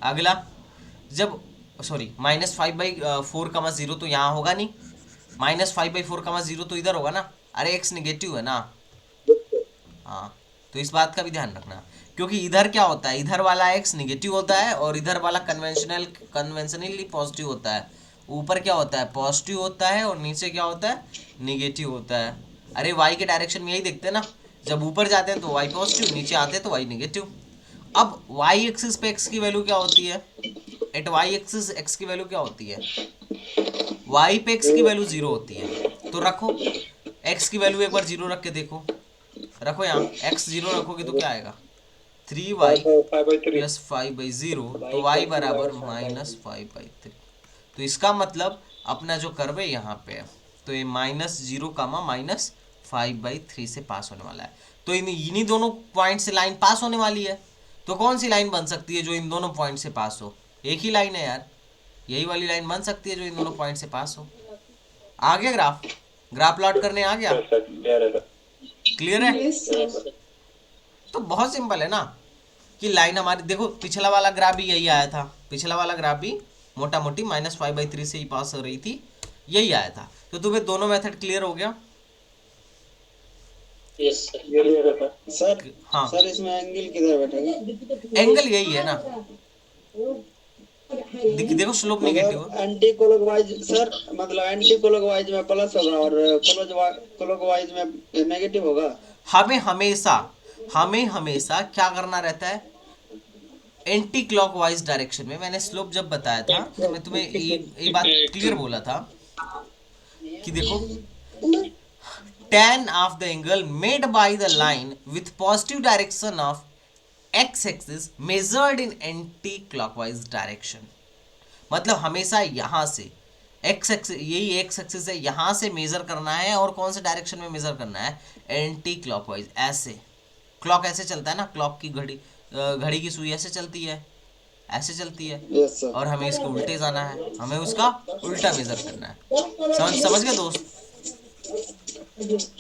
S1: अगला, जब सॉरी -5/4, 0 तो यहाँ होगा नहीं, -5/4, 0 तो इधर होगा ना, अरे x निगेटिव है ना। हाँ, तो इस बात का भी ध्यान रखना, क्योंकि इधर क्या होता है, इधर वाला x निगेटिव होता है और इधर वाला कन्वेंशनली पॉजिटिव होता है। ऊपर क्या होता है, पॉजिटिव होता है, और नीचे क्या होता है, निगेटिव होता है। अरे y के डायरेक्शन में यही देखते हैं ना, जब ऊपर जाते हैं तो y पॉजिटिव, नीचे आते हैं तो y निगेटिव। अब y एक्सिस पे x की वैल्यू क्या होती है, एट y एक्सिस x की वैल्यू क्या होती है, y पे x की वैल्यू 0 होती है। तो रखो x की वैल्यू एक बार 0 रख के देखो, रखो यहाँ x 0 रखोगे तो क्या आएगा, 3y + 5/0, तो y बराबर -5/3। तो इसका मतलब अपना जो कर्व है यहाँ पे है, तो ये -0, -5/3 से पास होने वाला है। तो इन्हीं दोनों पॉइंट से लाइन पास होने वाली है। तो कौन सी लाइन बन सकती है जो इन दोनों पॉइंट से पास हो, एक ही लाइन है यार, यही वाली लाइन बन सकती है जो इन दोनों पॉइंट से पास हो। आ गया ग्राफ प्लॉट करने आ गया, क्लियर है? तो बहुत सिंपल है ना, कि लाइन हमारी देखो, पिछला वाला ग्राफ भी यही आया था, पिछला वाला ग्राफ भी मोटा मोटी -5/3 से ही पास हो रही थी, यही आया था। तो तुम्हें दोनों मेथड क्लियर हो गया?
S3: Yes sir. सर
S1: हाँ,
S3: सर इसमें एंगल किधर बैठेगा,
S1: एंगल यही है ना, देखो स्लोप नेगेटिव है,
S3: एंटी क्लॉकवाइज सर, मतलब एंटी क्लॉकवाइज में प्लस होगा और क्लॉकवाइज में नेगेटिव होगा।
S1: हमें हमेशा क्या करना रहता है, एंटी क्लॉकवाइज डायरेक्शन में। मैंने स्लोप जब बताया था तो मैं तुम्हें ये बात क्लियर बोला था कि देखो, tan of the angle made by the line with positive direction of x axis measured in anti clockwise direction। मतलब हमेशा यहाँ से x एक्सिस, यही x एक्सिस है, यहाँ से मेजर करना है, और कौन से डायरेक्शन में मेजर करना है, एंटी क्लॉकवाइज। ऐसे क्लॉक ऐसे चलता है ना, क्लॉक की घड़ी की सुई ऐसे चलती है, ऐसे चलती है,
S3: यस सर।
S1: और हमें इसके उल्टे जाना है, हमें उसका उल्टा मेजर करना है। समझ गए दोस्त?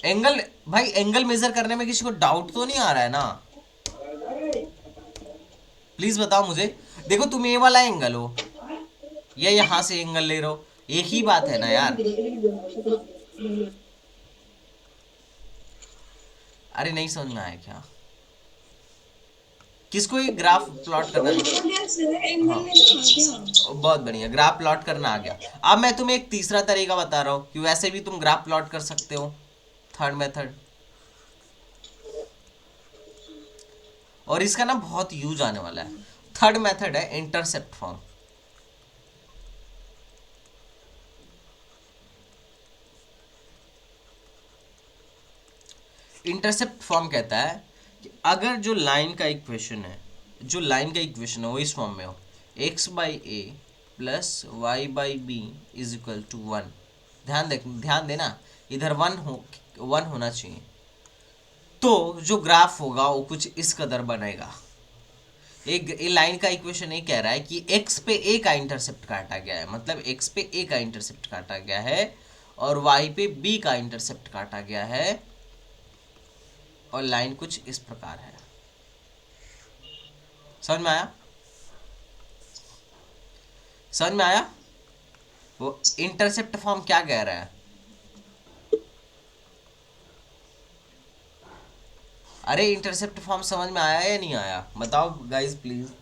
S1: एंगल, भाई एंगल मेजर करने में किसी को डाउट तो नहीं आ रहा है ना, प्लीज बताओ मुझे। देखो तुम ये वाला एंगल हो, या यहाँ से एंगल ले रहे हो, एक ही बात है ना यार। अरे नहीं समझ में आया क्या? किसको ये ग्राफ प्लॉट करना है? हाँ बहुत बढ़िया, ग्राफ प्लॉट करना आ गया। अब मैं तुम्हें एक तीसरा तरीका बता रहा हूँ कि वैसे भी तुम ग्राफ प्लॉट कर सकते हो, थर्ड मेथड। और इसका ना बहुत यूज आने वाला है। थर्ड मेथड है इंटरसेप्ट फॉर्म। इंटरसेप्ट फॉर्म कहता है कि अगर जो लाइन का इक्वेशन है, वो इस फॉर्म में हो, x by a plus y by b is equal to 1। ध्यान देना, इधर 1 होना चाहिए। तो जो ग्राफ होगा वो कुछ इस कदर बनेगा। एक लाइन का इक्वेशन ये कह रहा है कि x पे a का इंटरसेप्ट काटा गया है, मतलब x पे a का इंटरसेप्ट काटा गया है और y पे b का इंटरसेप्ट काटा गया है, और लाइन कुछ इस प्रकार है। समझ में आया? समझ में आया? वो इंटरसेप्ट फॉर्म क्या कह रहा है? अरे इंटरसेप्ट फॉर्म समझ में आया या नहीं आया? बताओ गाइस प्लीज।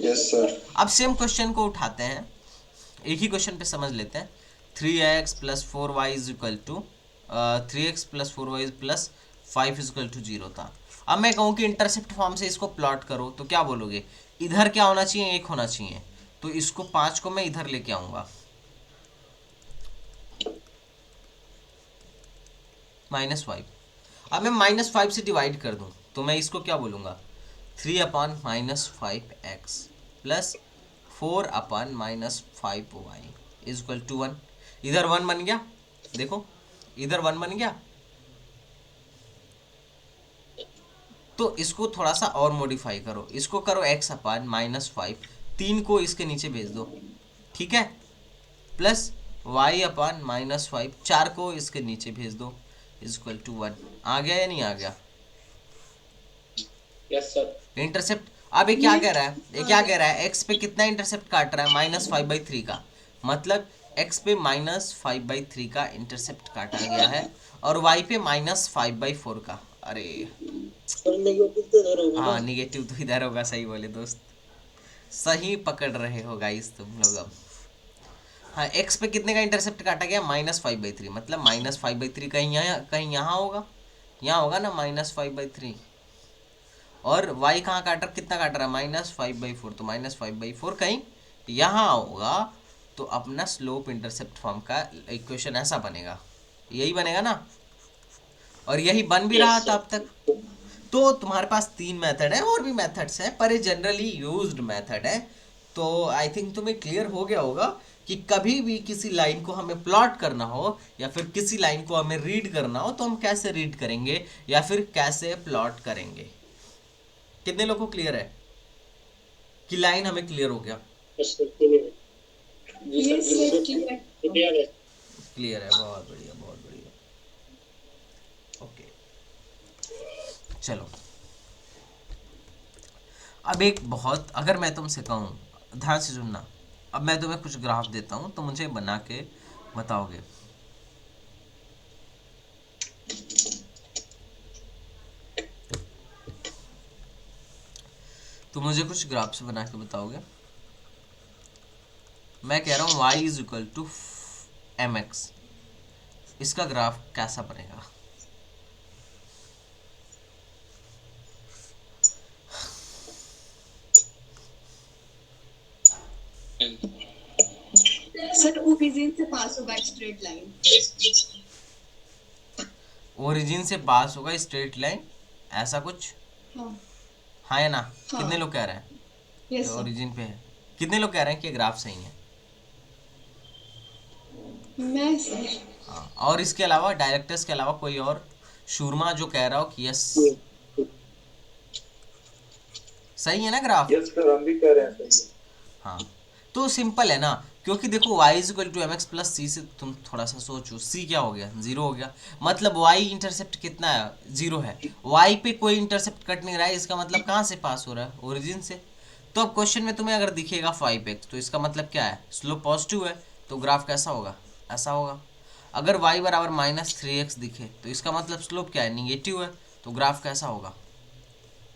S3: Yes sir.
S1: अब सेम क्वेश्चन को उठाते हैं, एक ही क्वेश्चन पे समझ लेते हैं। 3x plus 4y is equal to 3x plus 4y plus 5 is equal to 0 था। अब मैं कहूँ कि इंटरसेप्ट फॉर्म से इसको प्लॉट करो तो क्या बोलोगे? इधर क्या होना चाहिए? 1 होना चाहिए। तो इसको 5 को मैं इधर लेके आऊंगा, -5। अब मैं -5 से डिवाइड कर दूं तो मैं इसको क्या बोलूँगा? 3/-5x plus 4/-5y is equal to 1। इधर 1 बन गया, देखो इधर 1 बन गया। तो इसको थोड़ा सा और मॉडिफाई करो, इसको करो x/-5, 3 को इसके नीचे भेज दो, ठीक है, प्लस y/-5, 4 को इसके नीचे भेज दो, इज इक्वल टू 1। आ गया या नहीं आ गया?
S4: Yes sir.
S1: इंटरसेप्ट अब ये क्या कह रहा है? ये क्या कह रहा है? x पे कितना इंटरसेप्ट काट रहा है? -5/3 का, मतलब x पे -5/3 का इंटरसेप्ट काटा गया है और y पे -5/4 का। अरे हाँ, निगेटिव तो इधर होगा। सही बोले दोस्त, सही पकड़ रहे हो गाइस तुम लोग। अब हाँ, x पे कितने का इंटरसेप्ट काटा गया? -5/3, मतलब -5/3 कहीं यहाँ होगा, यहाँ होगा ना -5/3। और y कहाँ काट रहा, कितना काट रहा है? -5/4, तो -5/4 कहीं यहाँ होगा। तो अपना स्लोप इंटरसेप्ट फॉर्म का इक्वेशन ऐसा बनेगा, यही बनेगा ना, और यही बन भी रहा था अब तक। तो तुम्हारे पास 3 मेथड है, और भी मेथड्स हैं पर ये जनरली यूज्ड मेथड है। तो आई थिंक तुम्हें क्लियर हो गया होगा कि कभी भी किसी लाइन को हमें प्लॉट करना हो या फिर किसी लाइन को हमें रीड करना हो तो हम कैसे रीड करेंगे या फिर कैसे प्लॉट करेंगे। कितने लोगों को क्लियर है कि लाइन हमें क्लियर हो गया? क्लियर है, बहुत बढ़िया, बहुत बढ़िया। ओके चलो, अब एक बहुत, अगर मैं तुमसे कहूँ, ध्यान से सुनना, अब मैं तुम्हें कुछ ग्राफ देता हूँ तो मुझे बना के बताओगे। तो मुझे कुछ ग्राफ से बना के बताओगे। मैं कह रहा हूँ y is equal to mx, इसका ग्राफ कैसा बनेगा?
S2: सर ओरिजिन से पास होगा स्ट्रेट लाइन।
S1: ओरिजिन से पास होगा स्ट्रेट लाइन, ऐसा कुछ?
S2: हाँ
S1: हाँ या ना?
S2: हाँ।
S1: कितने लोग कह रहे हैं
S2: यस सर।
S1: ओरिजिन पे है? कितने लोग कह रहे हैं कि ग्राफ सही है?
S2: मैं सर।
S1: हाँ, और इसके अलावा, डायरेक्टर्स के अलावा कोई और शूरमा जो कह रहा हो कि यस सही है ना ग्राफ?
S4: यस सर, हम भी कह रहे हैं सही है।
S1: हाँ, तो सिंपल है ना, क्योंकि देखो y is equal to mx plus c से तुम थोड़ा सा सोचो, c क्या हो गया? 0 हो गया, मतलब y इंटरसेप्ट कितना है? 0 है। y पे कोई इंटरसेप्ट कट नहीं रहा है, इसका मतलब कहाँ से पास हो रहा है? ओरिजिन से। तो अब क्वेश्चन में तुम्हें अगर दिखेगा 5x तो इसका मतलब क्या है, स्लोप पॉजिटिव है, तो ग्राफ कैसा होगा, ऐसा होगा। अगर y बराबर -3x दिखे तो इसका मतलब स्लोप क्या है, निगेटिव है, तो ग्राफ कैसा होगा,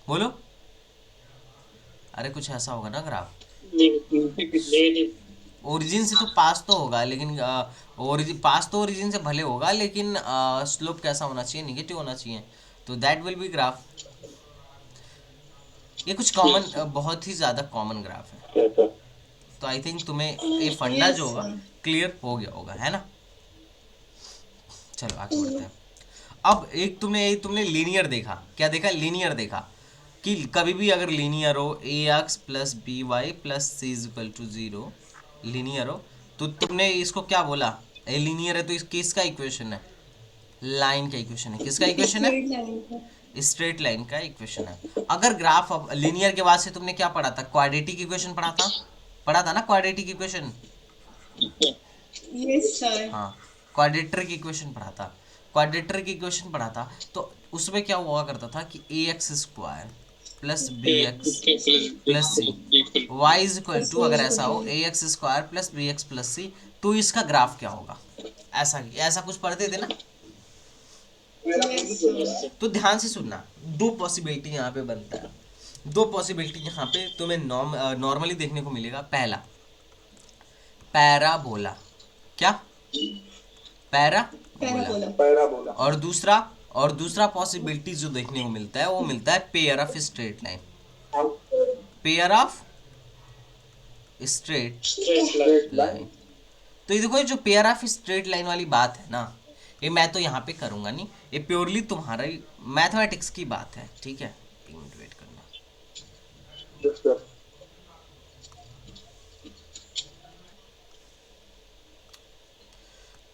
S1: बोलो। अरे कुछ ऐसा होगा ना ग्राफ। ओरिजिन से तो पास तो होगा, लेकिन ओरिजिन पास तो ओरिजिन से भले होगा, लेकिन स्लोप कैसा होना चाहिए, निगेटिव होना चाहिए, तो दैट विल बी ग्राफ। ये कुछ कॉमन, बहुत ही ज़्यादा कॉमन ग्राफ है। तो आई थिंक तुम्हें ये फंडा
S2: Yes,
S1: जो होगा
S2: sir.
S1: क्लियर हो गया होगा, है ना। चलो आगे बढ़ते हैं। अब एक तुमने लीनियर देखा, क्या देखा, लीनियर देखा कि कभी भी अगर लीनियर हो ax plus b y plus c is equal to 0 linear हो, तो तुमने इसको क्या बोला, ए लीनियर है तो इस किसका इक्वेशन है, लाइन का इक्वेशन है, किसका इक्वेशन है,
S2: Straight line का.
S1: स्ट्रेट लाइन का इक्वेशन है। अगर ग्राफ अब लीनियर के बाद से तुमने क्या पढ़ा था, क्वाड्रेटिक इक्वेशन पढ़ा था ना, क्वाड्रेटिक इक्वेशन।
S2: Yes, sir.
S1: हाँ, क्वाड्रेटिक इक्वेशन पढ़ा था, क्वाड्रेटिक इक्वेशन पढ़ा था। तो उसमें क्या हुआ करता था कि a x square plus b x plus c y is equal to, अगर ऐसा हो a x square plus b x plus c, तो इसका ग्राफ क्या होगा, ऐसा ऐसा कुछ पढ़ते थे ना।
S2: Yes, sir.
S1: तो ध्यान से सुनना, दो पॉसिबिलिटी यहाँ पे बनता है, दो पॉसिबिलिटी यहाँ पे तुम्हें नॉर्मली देखने को मिलेगा। पहला पैराबोला, क्या, पैराबोला,
S2: Parabola.
S1: और दूसरा पॉसिबिलिटी जो देखने को मिलता है वो मिलता है pair of straight line, pair of straight line. तो ये देखो, ये जो पेयर ऑफ स्ट्रेट लाइन वाली बात है ना, ये मैं तो यहाँ पे करूँगा नहीं, ये प्योरली तुम्हारा मैथमेटिक्स की बात है, ठीक है। 3 मिनट वेट करना।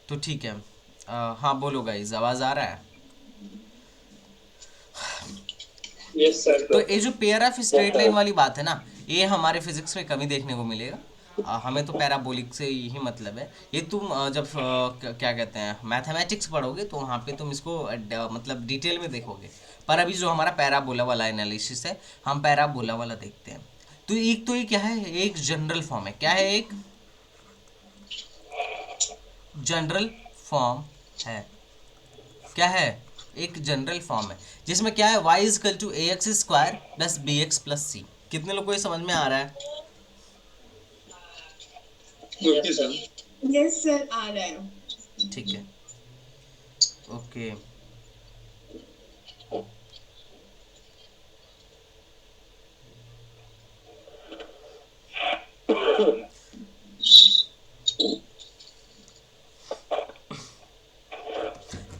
S1: तो ठीक है, हाँ बोलो गाइस, आवाज आ रहा है।
S4: Yes sir.
S1: तो ये जो पेयर ऑफ स्ट्रेट लाइन वाली बात है ना, ये हमारे फिजिक्स में कमी देखने को मिलेगा। हमें तो पैराबोलिक से यही मतलब है। ये तुम जब क्या कहते हैं मैथमेटिक्स पढ़ोगे तो वहाँ पे तुम इसको मतलब डिटेल में देखोगे। पर अभी जो हमारा पैराबोला वाला एनालिसिस है, हम पैराबोला वाला देखते हैं। तो ये क्या है, एक जनरल फॉर्म है। क्या है, एक जनरल फॉर्म है। क्या है, एक जनरल फॉर्म है जिसमें क्या है, y is to a x square plus b x plus c. कितने लोग को ये समझ में आ रहा है?
S5: Okay sir.
S2: Yes, sir. आ रहा है.
S1: ठीक है, ओके।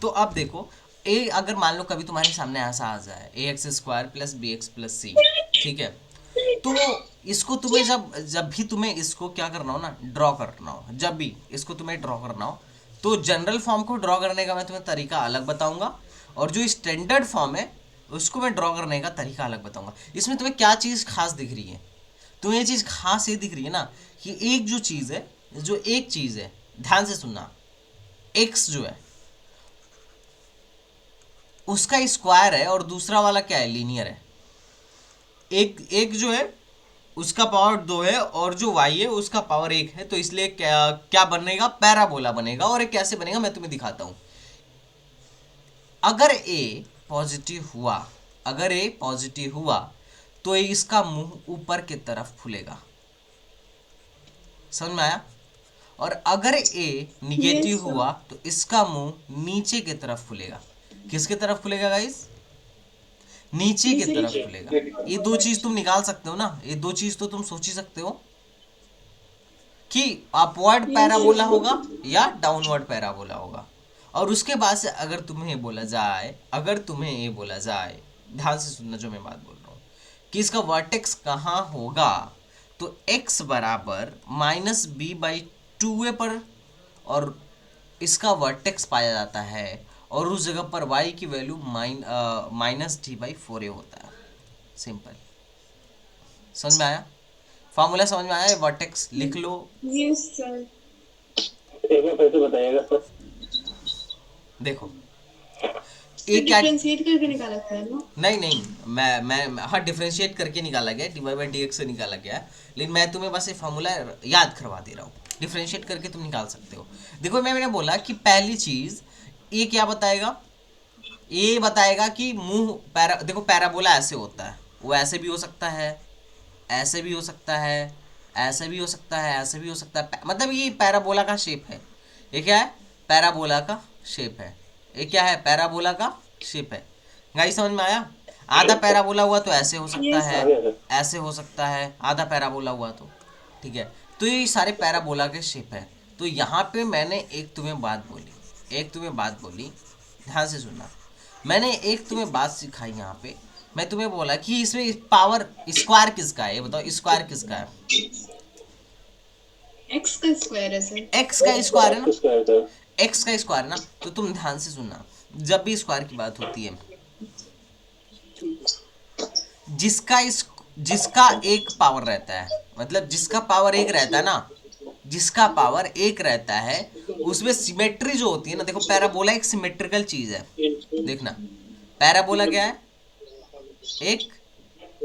S1: तो अब देखो, ए अगर मान लो कभी तुम्हारे सामने ऐसा आ जाए a x square plus b x plus c, ठीक है, तो इसको तुम्हें जब भी तुम्हें इसको क्या करना हो ना, ड्रॉ करना हो, जब भी इसको तुम्हें ड्रॉ करना हो, तो जनरल फॉर्म को ड्रॉ करने का मैं तुम्हें तरीका अलग बताऊंगा, और जो स्टैंडर्ड फॉर्म है उसको मैं ड्रॉ करने का तरीका अलग बताऊंगा। इसमें तुम्हें क्या चीज़ खास दिख रही है? तुम्हें ये चीज़ खास ये दिख रही है ना कि एक जो चीज़ है, ध्यान से सुनना, एक्स जो है उसका स्क्वायर है और दूसरा वाला क्या है, लीनियर है। एक जो है उसका पावर 2 है और जो y है उसका पावर 1 है, तो इसलिए क्या बनेगा, पैराबोला बनेगा। और ये कैसे बनेगा मैं तुम्हें दिखाता हूं। अगर a पॉजिटिव हुआ तो इसका मुंह ऊपर की तरफ खुलेगा, समझ में आया? और अगर a निगेटिव
S2: Yes, sir.
S1: हुआ तो इसका मुंह नीचे की तरफ खुलेगा। किसके तरफ खुलेगा गाइस? नीचे की तरफ खुलेगा। ये दो चीज तुम निकाल सकते हो ना, ये दो चीज तो तुम सोच ही सकते हो कि अपवर्ड पैराबोला होगा या डाउनवर्ड पैराबोला होगा। और उसके बाद से अगर तुम्हें ये बोला जाए, ध्यान से सुनना जो मैं बात बोल रहा हूँ, कि इसका वर्टेक्स कहाँ होगा, तो x बराबर -b/2a पर और इसका वर्टेक्स पाया जाता है, और उस जगह पर y की वैल्यू -d/4a होता है। सिंपल, समझ में आया? फॉर्मूला समझ में आया? वर्टेक्स लिख लो।
S2: Yes, sir.
S4: एक बार फिर से बताइएगा सर।
S1: देखो, ए क्या
S2: डिफरेंशिएट करके निकाला था ना?
S1: नहीं नहीं, मैं हाँ डिफरेंशिएट करके निकाला गया, d y by d x से निकाला गया है, लेकिन मैं तुम्हें बस ये फॉर्मूला याद करवा दे रहा हूँ। डिफरेंशिएट करके तुम निकाल सकते हो। देखो मैंने बोला कि पहली चीज ये क्या बताएगा, ये बताएगा कि मुंह देखो पैराबोला ऐसे होता है, वो ऐसे भी हो सकता है, ऐसे भी हो सकता है, ऐसे भी हो सकता है, ऐसे भी हो सकता है, मतलब ये पैराबोला का शेप है। ये क्या है, पैराबोला का शेप है। ये क्या है, पैराबोला का शेप है। गाइस समझ में आया? आधा पैराबोला हुआ तो ऐसे हो सकता है, ऐसे हो सकता है, आधा पैराबोला हुआ तो, ठीक है। तो ये सारे पैराबोला के शेप है। तो यहाँ पे मैंने एक तुम्हें बात बोली, ध्यान से सुनना। मैंने एक तुम्हें बात सिखाई यहाँ पे, मैं तुम्हें बोला कि इसमें पावर स्क्वायर किसका है, ये बताओ स्क्वायर किसका है?
S2: x का स्क्वायर है सर।
S1: x का स्क्वायर है ना, x का स्क्वायर ना। तो तुम ध्यान से सुनना, जब भी स्क्वायर की बात होती है, जिसका एक पावर रहता है, मतलब जिसका पावर एक रहता है ना, जिसका पावर एक रहता है उसमें सिमेट्री जो होती है ना, देखो पैराबोला एक सिमेट्रिकल चीज है। देखना पैराबोला क्या है, एक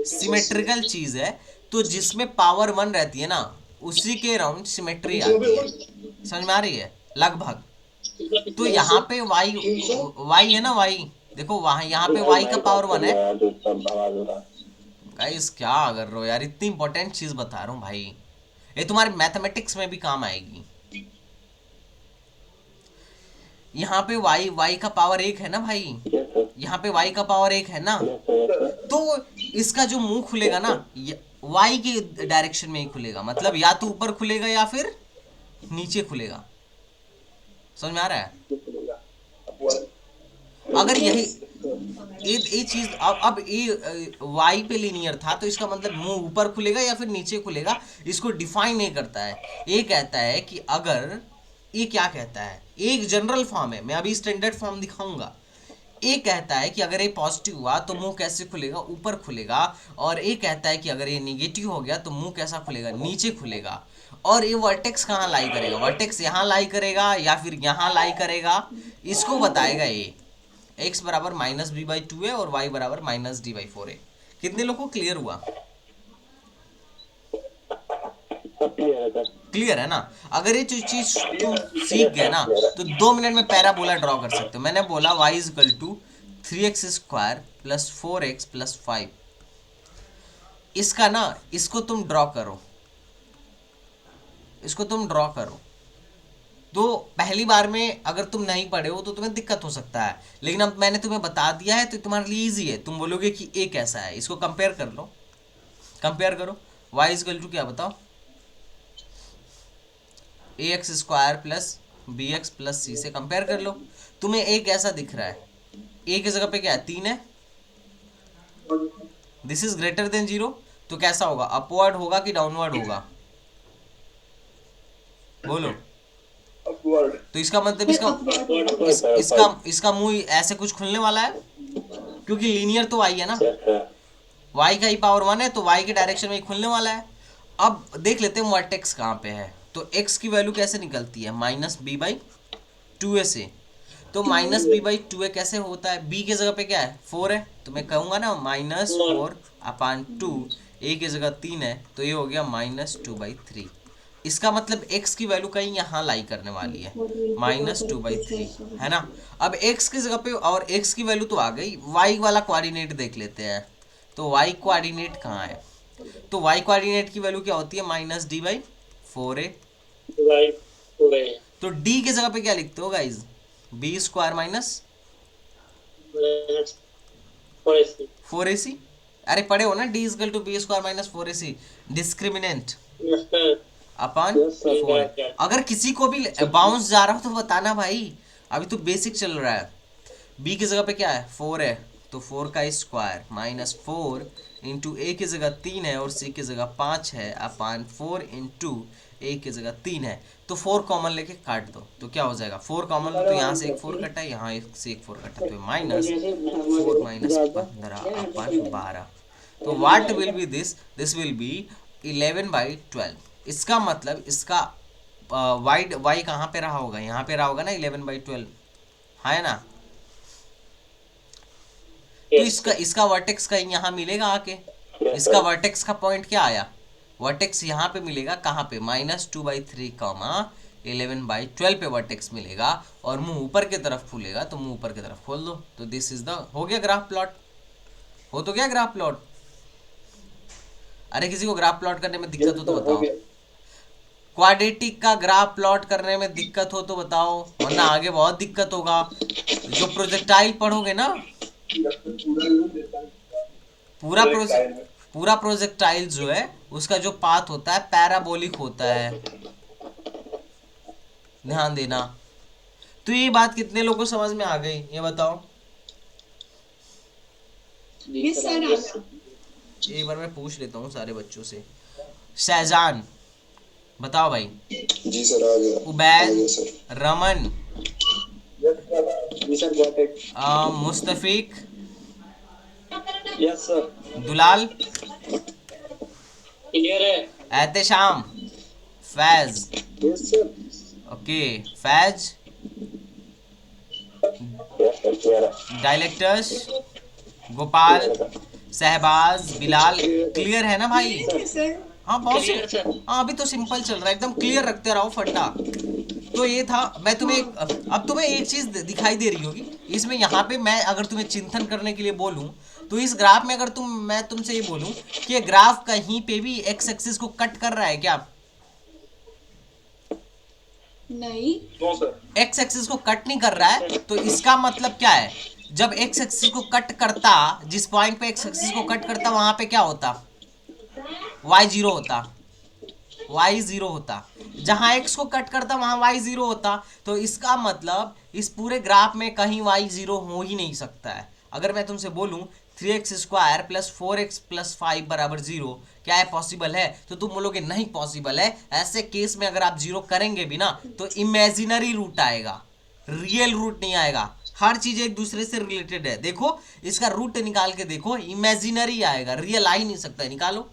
S1: सिमेट्रिकल चीज है। तो जिसमें पावर 1 रहती है ना, उसी के अराउंड सिमेट्री आती है। समझ में आ रही है लगभग? तो यहाँ पे y है ना, y देखो वहां यहाँ पे y का पावर 1 है। गाइस क्या कर रहे हो यार, इतनी इंपॉर्टेंट चीज बता रहा हूँ भाई, ये तुम्हारे मैथमेटिक्स में भी काम आएगी। यहाँ पे y का पावर 1 है ना भाई, यहाँ पे y का पावर 1 है ना, तो इसका जो मुंह खुलेगा ना y के डायरेक्शन में ही खुलेगा, मतलब या तो ऊपर खुलेगा या फिर नीचे खुलेगा। समझ में आ रहा है? अगर यही ये चीज अब ये y पे लीनियर था, तो इसका मतलब मुंह ऊपर खुलेगा या फिर नीचे खुलेगा, इसको डिफाइन नहीं करता है। ये कहता है कि अगर ये क्या कहता है, एक जनरल फॉर्म है, मैं अभी स्टैंडर्ड फॉर्म दिखाऊंगा। ये कहता है कि अगर ये पॉजिटिव हुआ तो मुंह कैसे खुलेगा, ऊपर खुलेगा। और ये कहता है कि अगर ये नेगेटिव हो गया तो मुंह कैसा खुलेगा, नीचे खुलेगा। और ये वर्टेक्स कहाँ लाई करेगा, वर्टेक्स यहाँ लाई करेगा या फिर यहाँ लाई करेगा, इसको बताएगा ये। x बराबर -b/2 है और y बराबर -d/4 है। कितने लोगों को क्लियर हुआ? क्लियर है ना? अगर ये चीज तुम सीख गए ना, तो 2 मिनट में पैराबोला ड्रॉ कर सकते हो। मैंने बोला y = 3x² + 4x + 5। इसका ना, इसको तुम ड्रॉ करो, इसको तुम ड्रॉ करो। तो पहली बार में अगर तुम नहीं पढ़े हो तो तुम्हें दिक्कत हो सकता है, लेकिन अब मैंने तुम्हें बता दिया है तो तुम्हारे लिए इजी है। तुम बोलोगे कि ए कैसा है, इसको कंपेयर कर लो, कंपेयर करो। y = क्या बताओ, ax² + bx + c से कंपेयर कर लो। तुम्हें a कैसा दिख रहा है? a की जगह पे क्या है, 3 है। दिस इज ग्रेटर देन 0, तो कैसा होगा, अपवर्ड होगा कि डाउनवर्ड होगा? बोलो। तो इसका मतलब इसका मुंह ऐसे कुछ खुलने वाला है, क्योंकि लीनियर तो y है ना, y का ही पावर 1 है, तो y के डायरेक्शन में ही खुलने वाला है। अब देख लेते हैं वर्टेक्स कहाँ पे है। तो x की वैल्यू कैसे निकलती है, -b/2a से। तो -b/2a कैसे होता है, b की जगह पे क्या है, 4 है, तो मैं कहूँगा ना -4/2, a की जगह 3 है, तो ये हो गया -2/3। इसका मतलब x की वैल्यू कहीं यहाँ लाई करने वाली है, -2/3 है ना। अब x की जगह पे, और x की वैल्यू तो आ गई, y वाला कोऑर्डिनेट देख लेते हैं। तो y कोऑर्डिनेट कहाँ है, तो y कोऑर्डिनेट की वैल्यू क्या होती है, -d/4a। तो d की जगह पे क्या लिखते हो गाइज, b² - 4ac। अरे पढ़े हो ना, d = b² - 4ac, discriminant upon 4। अगर किसी को भी बाउंस जा रहा हो तो बताना भाई, अभी तो बेसिक चल रहा है। b की जगह पे क्या है, 4 है, तो 4 का स्क्वायर -4 इंटू a की जगह 3 है और c की जगह 5 है, अपॉन 4 इंटू a की जगह 3 है। तो 4 कॉमन लेके काट दो, तो क्या हो जाएगा, 4 कॉमन लो, तो यहाँ से एक 4 कटा है, यहाँ से एक 4 कटा, तो -4 - 15/12। तो what will be this, this will be 11/12। इसका मतलब इसका y कहाँ पे रहा होगा, यहाँ पे रहा होगा ना 11/12, है ना। तो इसका वर्टेक्स कहीं यहाँ मिलेगा आके, इसका वर्टेक्स का पॉइंट क्या आया, वर्टेक्स यहाँ पे मिलेगा, कहाँ पे, -2/3 11/12 पे वर्टेक्स मिलेगा, और मुंह ऊपर की तरफ खुलेगा, तो मुंह ऊपर की तरफ खोल दो, तो दिस इज द, हो गया ग्राफ प्लॉट, हो तो गया ग्राफ प्लॉट। अरे किसी को ग्राफ प्लॉट करने में दिक्कत हो तो बताओ, क्वाड्रेटिक का ग्राफ प्लॉट करने में दिक्कत हो तो बताओ, वरना आगे बहुत दिक्कत होगा। जो प्रोजेक्टाइल पढ़ोगे ना, पूरा प्रोजेक्टाइल जो है उसका जो पाथ होता है पैराबोलिक होता है, ध्यान देना। तो ये बात कितने लोगों को समझ में आ गई, ये बताओ।
S2: ये सर आ गया।
S1: एक बार मैं पूछ लेता हूँ सारे बच्चों से। शहजान बताओ भाई।
S6: जी सर आ गया।
S1: उबैद, रमन,
S3: जी sir got it.
S1: Mustafiq,
S3: yes sir.
S1: Dulal,
S4: clear है।
S1: Ehtesham, Faiz,
S3: yes sir.
S1: Okay Faiz, डायलेक्टर्स, गोपाल, सहबाज, बिलाल, क्लियर है ना भाई?
S2: सर
S1: हाँ बहुत हाँ अभी तो सिंपल चल रहा है, एकदम क्लियर रखते रहो फंडा। तो ये था, मैं तुम्हें अब तुम्हें एक चीज दिखाई दे रही होगी इसमें, यहाँ पे मैं अगर तुम्हें चिंतन करने के लिए बोलूँ, तो इस ग्राफ में अगर मैं तुमसे ये बोलूँ कि ये ग्राफ कहीं पे भी एक्स एक्सिस को कट कर रहा है क्या?
S2: नहीं,
S3: नो सर।
S1: एक्स एक्सिस को कट नहीं कर रहा है, तो इसका मतलब क्या है, जब एक्स एक्सिस को कट करता, जिस पॉइंट पे एक्स एक्सिस को कट करता वहां पे क्या होता, y0 होता, y0 होता। जहां x को कट करता वहां y0 होता, तो इसका मतलब इस पूरे ग्राफ में कहीं y0 हो ही नहीं सकता है। अगर मैं तुमसे बोलूं 3x² + 4x + 5 = 0, क्या है पॉसिबल है? तो तुम बोलोगे नहीं पॉसिबल है। ऐसे केस में अगर आप 0 करेंगे भी ना, तो इमेजिनरी रूट आएगा, रियल रूट नहीं आएगा। हर चीज एक दूसरे से रिलेटेड है। देखो इसका रूट निकाल के देखो, इमेजिनरी आएगा, रियल आ ही नहीं सकता है। निकालो,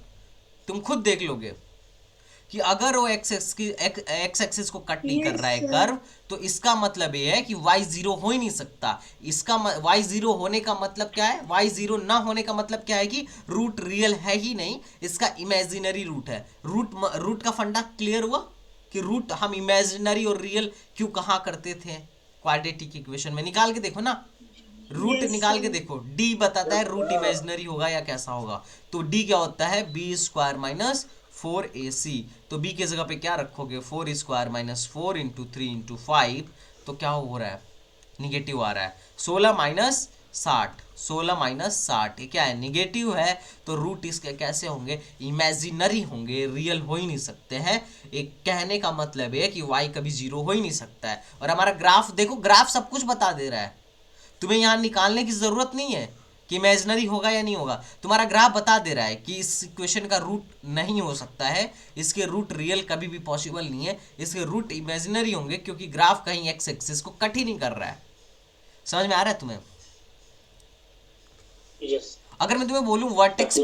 S1: तुम खुद देख लोगे कि अगर वो एक्स एक्सिस को कट नहीं कर रहा है कर्व, तो इसका मतलब ये है कि y0 हो ही नहीं सकता। इसका y0 होने का मतलब क्या है, y0 ना होने का मतलब क्या है कि रूट रियल है ही नहीं, इसका इमेजिनरी रूट है। रूट का फंडा क्लियर हुआ कि रूट हम इमेजिनरी और रियल क्यों कहाँ करते थे? क्वाड्रेटिक इक्वेशन में निकाल के देखो ना, रूट निकाल के देखो, d बताता है रूट इमेजिनरी होगा या कैसा होगा। तो d क्या होता है, b² - 4ac। तो b की जगह पे क्या रखोगे, 4² - 4 × 3 × 5, तो क्या हो रहा है, निगेटिव आ रहा है। 16 - 60, 16 - 60 ये क्या है, निगेटिव है। तो रूट इसके कैसे होंगे, इमेजिनरी होंगे, रियल हो ही नहीं सकते हैं। एक कहने का मतलब है कि y कभी 0 हो ही नहीं सकता है। और हमारा ग्राफ देखो, ग्राफ सब कुछ बता दे रहा है, तुम्हें यहाँ निकालने की जरूरत नहीं है कि इमेजिनरी होगा या नहीं होगा। तुम्हारा ग्राफ बता दे रहा है कि इस इक्वेशन का रूट नहीं हो सकता है, इसके रूट रियल कभी भी पॉसिबल नहीं है, इसके रूट इमेजिनरी होंगे, क्योंकि ग्राफ कहीं एक्स एक्सिस को कट ही नहीं कर रहा है। समझ में आ रहा है तुम्हें?
S4: यस।
S1: अगर मैं तुम्हें बोलूं वर्टेक्स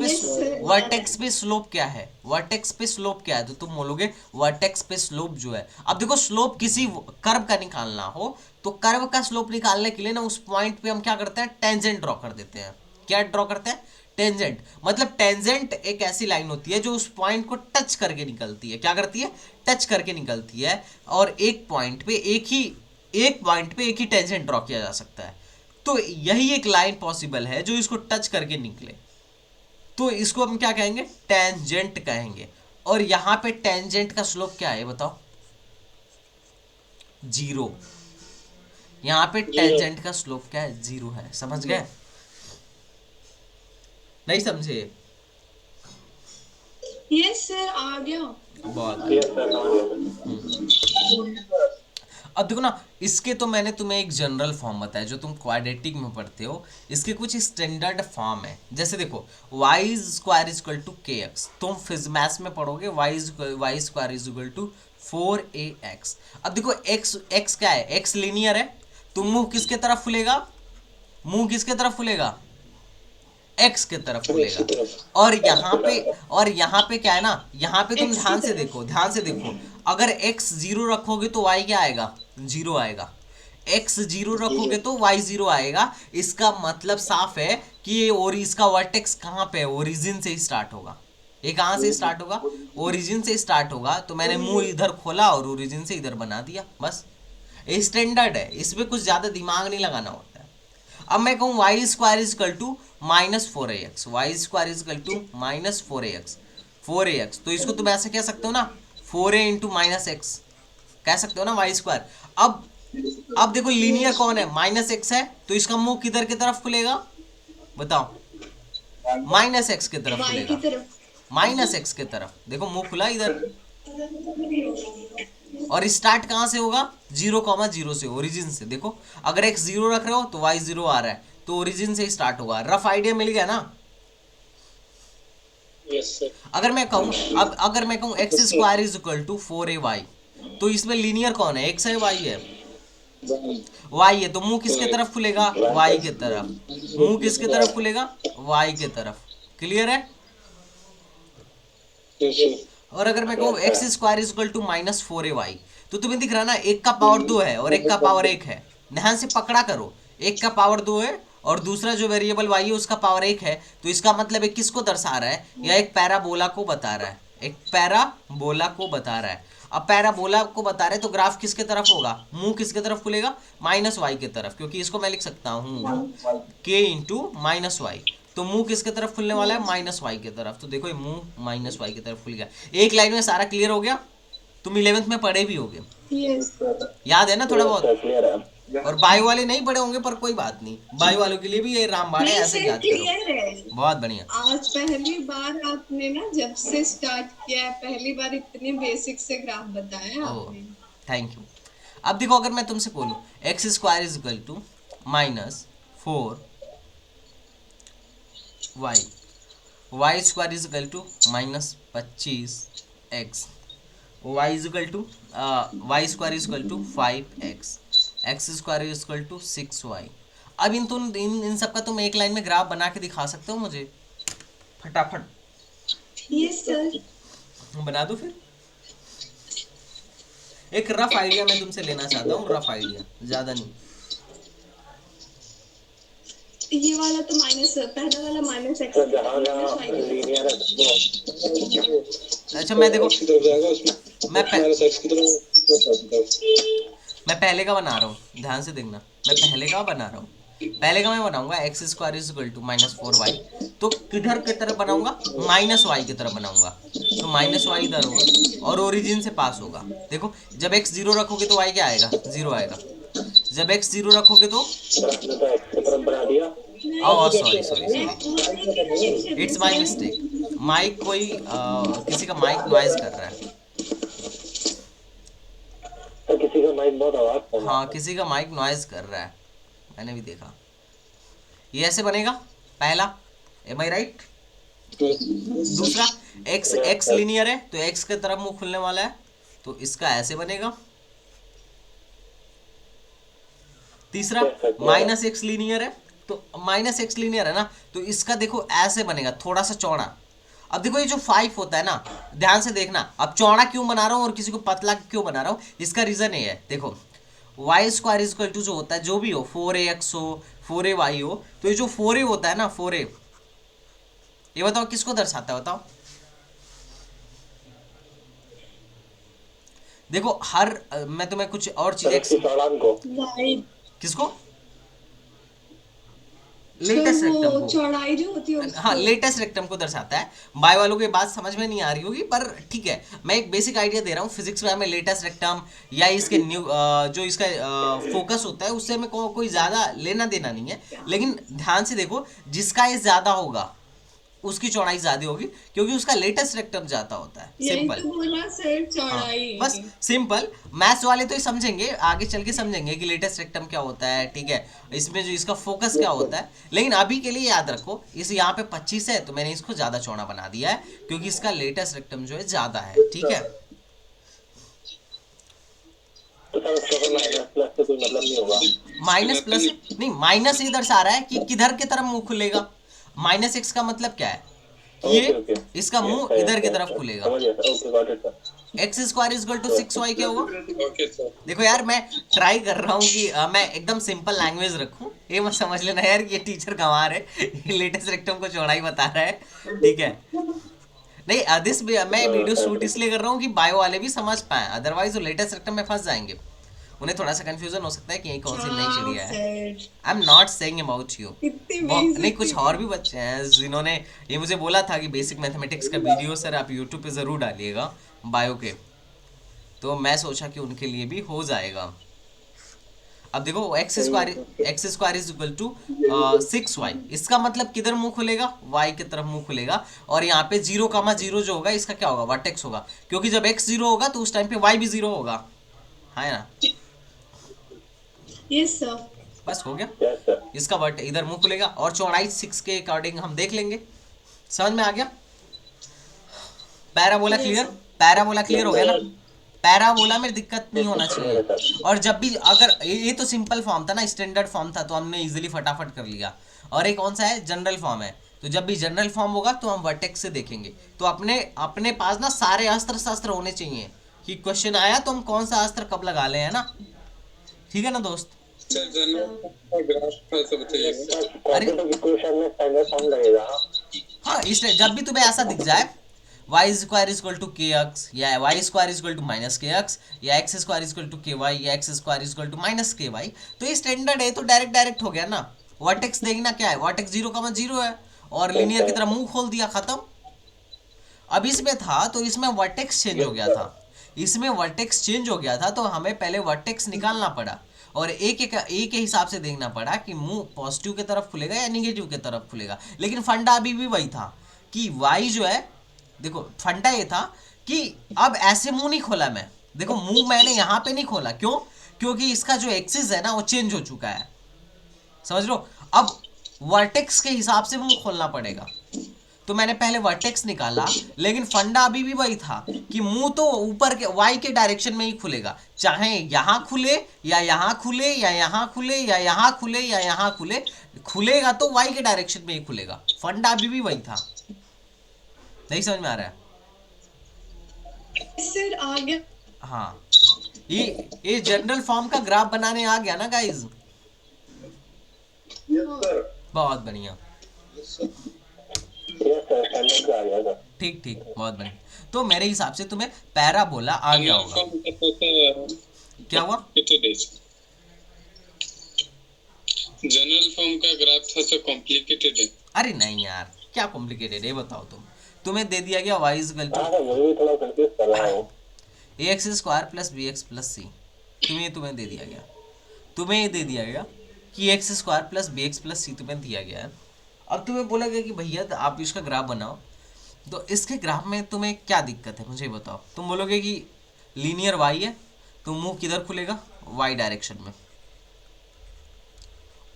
S1: पे स्लोप क्या है, वर्टेक्स पे स्लोप क्या है, तो तुम बोलोगे वर्टेक्स पे स्लोप जो है, अब देखो स्लोप किसी कर्व का निकालना हो, तो कर्व का स्लोप निकालने के लिए ना उस पॉइंट पे हम क्या करते हैं, टेंजेंट ड्रॉ कर देते हैं। क्या ड्रॉ करते हैं, टेंजेंट। मतलब टेंजेंट एक ऐसी लाइन होती है जो उस पॉइंट को टच करके निकलती है। क्या करती है, टच करके निकलती है। और एक पॉइंट पे एक ही टेंजेंट ड्रॉ किया जा सकता है। तो यही एक लाइन पॉसिबल है जो इसको टच करके निकले, तो इसको हम क्या कहेंगे, टेंजेंट कहेंगे। और यहां पे टेंजेंट का स्लोप क्या है बताओ, 0। यहां पे टेंजेंट का स्लोप क्या है, 0 है। समझ गए? नहीं समझे?
S2: यस सर आ गया।
S1: बहुत। अब देखो ना, इसके तो मैंने तुम्हें एक जनरल फॉर्म बताया जो तुम क्वाड्रेटिक में पढ़ते हो, इसके कुछ स्टैंडर्ड फॉर्म है। जैसे देखो y² = kx, तुम मैथ्स में पढ़ोगे y² = 4ax। अब देखो x क्या है, x लीनियर है, तो मुंह किसके तरफ फुलेगा, मुंह किसके तरफ फुलेगा, x के तरफ फुलेगा। और यहाँ पे क्या है ना, यहाँ पे तुम ध्यान से देखो, अगर x 0 रखोगे तो y क्या आएगा, 0 आएगा। x 0 रखोगे तो y 0 आएगा। इसका मतलब साफ है कि ये और इसका वर्टेक्स कहाँ पे है, ओरिजिन से ही स्टार्ट होगा। ये कहाँ से स्टार्ट होगा, ओरिजिन से स्टार्ट होगा। तो मैंने मुंह इधर खोला और ओरिजिन से इधर बना दिया, बस। ये स्टैंडर्ड है, इसमें कुछ ज्यादा दिमाग नहीं लगाना होता है। अब मैं कहूँ y square is equal to -4ax, y square is equal to -4ax, 4ax, तो इसको तुम ऐसे कह सकते हो ना 4a इंटू -x, कह सकते हो ना वाई स्क्वायर। अब देखो लीनियर कौन है, -x है, तो इसका मुंह किधर की तरफ खुलेगा बताओ, -x की तरफ
S2: y की
S1: खुलेगा,
S2: तरफ।
S1: -x की तरफ। देखो मुंह खुला इधर, और स्टार्ट कहां से होगा, 0,0 से, ओरिजिन से। देखो अगर x 0 रख रहे हो तो y 0 आ रहा है, तो ओरिजिन से ही स्टार्ट होगा। रफ आइडिया मिल गया ना।
S4: Yes, sir.
S1: अगर मैं कहूँ अगर मैं कहूँ x square is equal to 4ay, तो इसमें लीनियर कौन है, x है y है, y है, तो मुंह किसके तरफ खुलेगा, y के तरफ। मुंह किसके तरफ खुलेगा, y के तरफ। क्लियर है।
S5: Yes, sir.
S1: और अगर मैं कहूँ x square is equal to -4ay, तो तुम्हें दिख रहा ना, एक का पावर 2 है और एक का पावर 1 है। ध्यान से पकड़ा करो, एक का पावर 2 है और दूसरा जो वेरिएबल y है उसका पावर 1 है। तो इसका मतलब है किसको दर्शा रहा है, या एक पैराबोला को बता रहा है, एक पैराबोला को बता रहा है। अब पैराबोला को बता रहे तो ग्राफ किसके तरफ होगा, मुंह किसके तरफ खुलेगा, -y की तरफ, क्योंकि इसको मैं लिख सकता हूँ k इंटू -y। तो मुंह किसके तरफ खुलने वाला है, -y की तरफ। तो देखो ये मुंह -y की तरफ खुल गया। एक लाइन में सारा क्लियर हो गया। तुम 11th में पढ़े भी होगे,
S2: यस
S1: याद है ना थोड़ा बहुत। और बायो वाले नहीं पढ़े होंगे, पर कोई बात नहीं, बायो वालों के लिए भी ये रामबाण है, ऐसे याद करो।
S2: क्लियर है।
S1: बहुत बढ़िया।
S2: आज पहली बार आपने ना, जब से स्टार्ट किया है पहली बार इतने बेसिक से ग्राफ बताया
S1: ओ
S2: आपने।
S1: Thank you. अब देखो अगर मैं तुमसे बोलूं x square is equal to -4y, y square is equal to -25x, y is equal to y square is equal to 5x, x square is equal to 6y। अब इन सब का तुम एक लाइन में ग्राफ बना के दिखा सकते हो मुझे, फटाफट
S2: यस सर।
S1: बना दो फिर। एक रफ आइडिया मैं तुमसे लेना चाहता हूँ, रफ आइडिया, ज्यादा नहीं।
S2: ये वाला तो माइनस, पहला वाला -x।
S1: अच्छा मैं देखो,
S5: X की तरफ जाएगा उसमें,
S1: मैं
S5: -x की तरफ।
S1: मैं पहले का बना रहा हूँ, ध्यान से देखना, मैं पहले का बना रहा हूँ। पहले का मैं बनाऊंगा x square is equal to -4y, तो किधर की तरफ बनाऊंगा, -y की तरफ बनाऊंगा। तो -y इधर होगा और ओरिजिन से पास होगा। देखो जब x 0 रखोगे तो y क्या आएगा, 0 आएगा। जब x 0 रखोगे तो sorry it's my mistake. Mic कोई किसी का माइक नॉइज कर रहा है।
S3: किसी का माइक बहुत आवाज कर रहा है।
S1: हाँ किसी का माइक नॉइज कर रहा है, मैंने भी देखा। ये ऐसे बनेगा पहला, एम आई राइट। दूसरा x लीनियर है तो x के तरफ मुंह खुलने वाला है, तो इसका ऐसे बनेगा। तीसरा -x लीनियर है, तो -x लीनियर है ना, तो इसका देखो ऐसे बनेगा, थोड़ा सा चौड़ा। अब देखो ये जो 5 होता है ना, ध्यान से देखना, अब चौड़ा क्यों बना रहा हूँ और किसी को पतला क्यों बना रहा हूँ, इसका रीजन ये है। देखो y square is equal to जो होता है, जो भी हो, 4ax हो 4ay हो, तो ये जो 4a होता है ना, 4a, ये बताओ किसको दर्शाता है, बताओ। देखो हर मैं तुम्हें कुछ और चीजें, किसको, लेटेस्ट रेक्टम को,
S2: चौड़ाई जो होती है
S1: हाँ लेटेस्ट रेक्टम को दर्शाता है। बाय वालों को ये बात समझ में नहीं आ रही होगी, पर ठीक है, मैं एक बेसिक आइडिया दे रहा हूँ। फिजिक्स में लेटेस्ट रेक्टम या इसके न्यू जो इसका फोकस होता है उससे हमें कोई ज़्यादा लेना देना नहीं है, लेकिन ध्यान से देखो, जिसका ये ज़्यादा होगा उसकी चौड़ाई ज़्यादा होगी, क्योंकि उसका लेटेस्ट रेक्टम ज़्यादा होता है। सिंपल,
S2: तो बोला सर चौड़ाई।
S1: बस सिंपल। मैथ्स वाले तो ये समझेंगे, आगे चल के समझेंगे कि लेटेस्ट रेक्टम क्या होता है, ठीक है, इसमें जो इसका फोकस क्या होता है। लेकिन अभी के लिए याद रखो, इस यहाँ पे 25 है तो मैंने इसको ज़्यादा चौड़ा बना दिया है, क्योंकि इसका लेटेस्ट रेक्टम जो है ज़्यादा है, ठीक है। माइनस प्लस नहीं, माइनस ये दर्शा रहा है कि किधर की तरफ मुंह खुलेगा। -x का मतलब क्या है, ये इसका मुंह इधर की तरफ खुलेगा। X square is equal to 6y क्या होगा?
S5: Okay sir.
S1: देखो यार मैं ट्राई कर रहा हूँ कि मैं एकदम सिंपल लैंग्वेज रखूँ, ये मत समझ लेना यार कि ये टीचर गंवार है, लेटेस्ट रेक्टम को चौड़ाई बता रहा है, ठीक है? नहीं दिस मैं वीडियो शूट इसलिए कर रहा हूँ कि बायो वाले भी समझ पाए, अदरवाइज वो लेटेस्ट रेक्टम में फंस जाएंगे, उन्हें थोड़ा सा कंफ्यूजन हो सकता है कि ये कौन सी नई चिड़िया है।
S2: Sir
S1: I am not saying about you,
S2: इतनी
S1: नहीं
S2: बेइज्जती
S1: कुछ और भी बच्चे हैं जिन्होंने ये मुझे बोला था कि बेसिक मैथमेटिक्स का वीडियो सर आप यूट्यूब पे ज़रूर डालिएगा बायो के, तो मैं सोचा कि उनके लिए भी हो जाएगा। अब देखो x square is equal to 6y, इसका मतलब किधर मुंह खुलेगा? y की तरफ मुंह खुलेगा, और यहाँ पे 0,0 जो होगा इसका क्या होगा? वर्टेक्स होगा, क्योंकि जब x 0 होगा तो उस टाइम पे y भी 0 होगा, है ना?
S2: यस सर
S1: बस हो गया, इसका वर्ट इधर मुंह खुलेगा, और चौड़ाई 6 के अकॉर्डिंग हम देख लेंगे। समझ में आ गया? Parabola clear? पैराबोला क्लियर हो गया ना? पैराबोला में दिक्कत नहीं होना चाहिए, और जब भी अगर ये तो सिंपल फॉर्म था ना, स्टैंडर्ड फॉर्म था, तो हमने इजीली फटाफट कर लिया। और एक कौन सा है? जनरल फॉर्म है, तो जब भी जनरल फॉर्म होगा तो हम वर्टेक्स से देखेंगे। तो अपने पास ना सारे अस्त्र शस्त्र होने चाहिए कि क्वेश्चन आया तो हम कौन सा अस्त्र कब लगा ले, है ना? ठीक है ना दोस्त?
S5: सर जनरल ग्राफ थोड़ा सा बताइएगा।
S1: अरे
S3: इक्वेशन में स्टैंडर्ड फॉर्म लगेगा।
S1: हाँ, इसलिए जब भी तुम्हें ऐसा दिख जाए y square is equal to k x, या y square is equal to minus k x, या x square is equal to k y, या x square is equal to minus k y, तो ये स्टैंडर्ड है, तो direct हो गया ना। वर्टेक्स देखना क्या है? वर्टेक्स 0,0 है, और लीनियर की तरह मुंह खोल दिया, खत्म। अब इसमें था तो इसमें वर्टेक्स चेंज हो गया था, इसमें वर्टेक्स चेंज हो गया था, तो हमें पहले वर्टेक्स निकालना पड़ा, और एक के हिसाब से देखना पड़ा कि मुंह पॉजिटिव की तरफ खुलेगा या निगेटिव की तरफ खुलेगा। लेकिन फंडा अभी भी वही था कि वाई जो है, देखो फंडा ये था कि अब ऐसे मुंह नहीं खोला मैं, देखो मुंह मैंने यहाँ पे नहीं खोला, क्यों? क्योंकि इसका जो एक्सिस है ना वो चेंज हो चुका है, समझ लो। अब वर्टेक्स के हिसाब से मुंह खोलना पड़ेगा, तो मैंने पहले वर्टेक्स निकाला, लेकिन फंडा अभी भी वही था कि मुंह तो ऊपर के वाई के डायरेक्शन में ही खुलेगा, चाहे यहाँ खुले या यहाँ खुले या यहाँ खुले या यहाँ खुले या यहाँ खुले, खुलेगा तो वाई के डायरेक्शन में ही खुलेगा। फंडा अभी भी वही था, नहीं समझ में आ रहा है?
S2: सर आ गया।
S1: हाँ, ये जनरल फॉर्म का ग्राफ बनाने आ गया ना गाइस? बहुत बढ़िया, ठीक ठीक, बहुत बढ़िया। तो मेरे हिसाब से तुम्हें पैराबोला आ गया होगा। क्या हुआ?
S5: जनरल फॉर्म का ग्राफ था तो कॉम्प्लिकेटेड है।
S1: अरे नहीं यार, क्या कॉम्प्लिकेटेड है बताओ तुम्हें दे दिया गया y equal to ax square plus bx plus c, तुम्हें दे दिया गया, तुम्हें ये दे दिया गया कि x square plus bx plus c तुम्हें दिया गया है। अब तुम्हें बोला गया कि भैया आप इसका ग्राफ बनाओ, तो इसके ग्राफ में तुम्हें क्या दिक्कत है मुझे बताओ। तुम बोलोगे कि लीनियर y है, तो मुंह किधर खुलेगा? y डायरेक्शन में।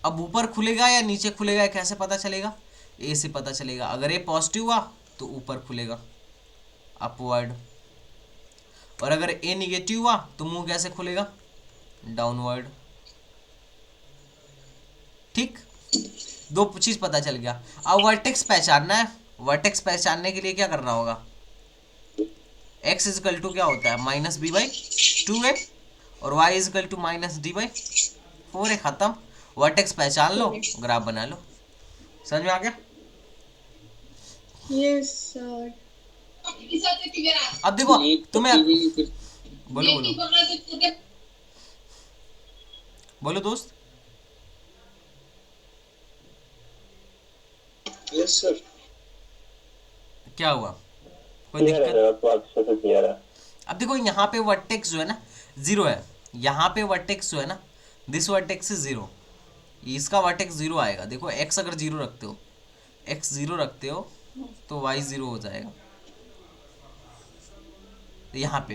S1: अब ऊपर खुलेगा या नीचे खुलेगा कैसे पता चलेगा? ए से पता चलेगा, अगर ए पॉजिटिव हुआ तो ऊपर खुलेगा अपवर्ड, और अगर ए निगेटिव हुआ तो मुंह कैसे खुलेगा? डाउनवर्ड। ठीक, दो चीज पता चल गया। अब वर्टेक्स पहचानना है, वर्टेक्स पहचानने के लिए क्या करना होगा? x इजकल टू क्या होता है? माइनस बी बाई 2a, और y is equal to minus d by 4a, खत्म। वर्टेक्स पहचान लो, ग्राफ बना लो। समझ में आ गया?
S2: Yes sir.
S1: अब देखो तुम्हें बोलो बोलो दोस्त।
S3: Yes sir.
S1: क्या हुआ? कोई दिक्कत? अब देखो यहाँ पे वर्टेक्स जो है ना 0 है, यहाँ पे वर्टेक्स जो है ना, दिस वर्टेक्स इज 0, इसका वर्टेक्स 0 आएगा। देखो x अगर 0 रखते हो, x 0 रखते हो तो y 0 हो जाएगा। यहाँ पे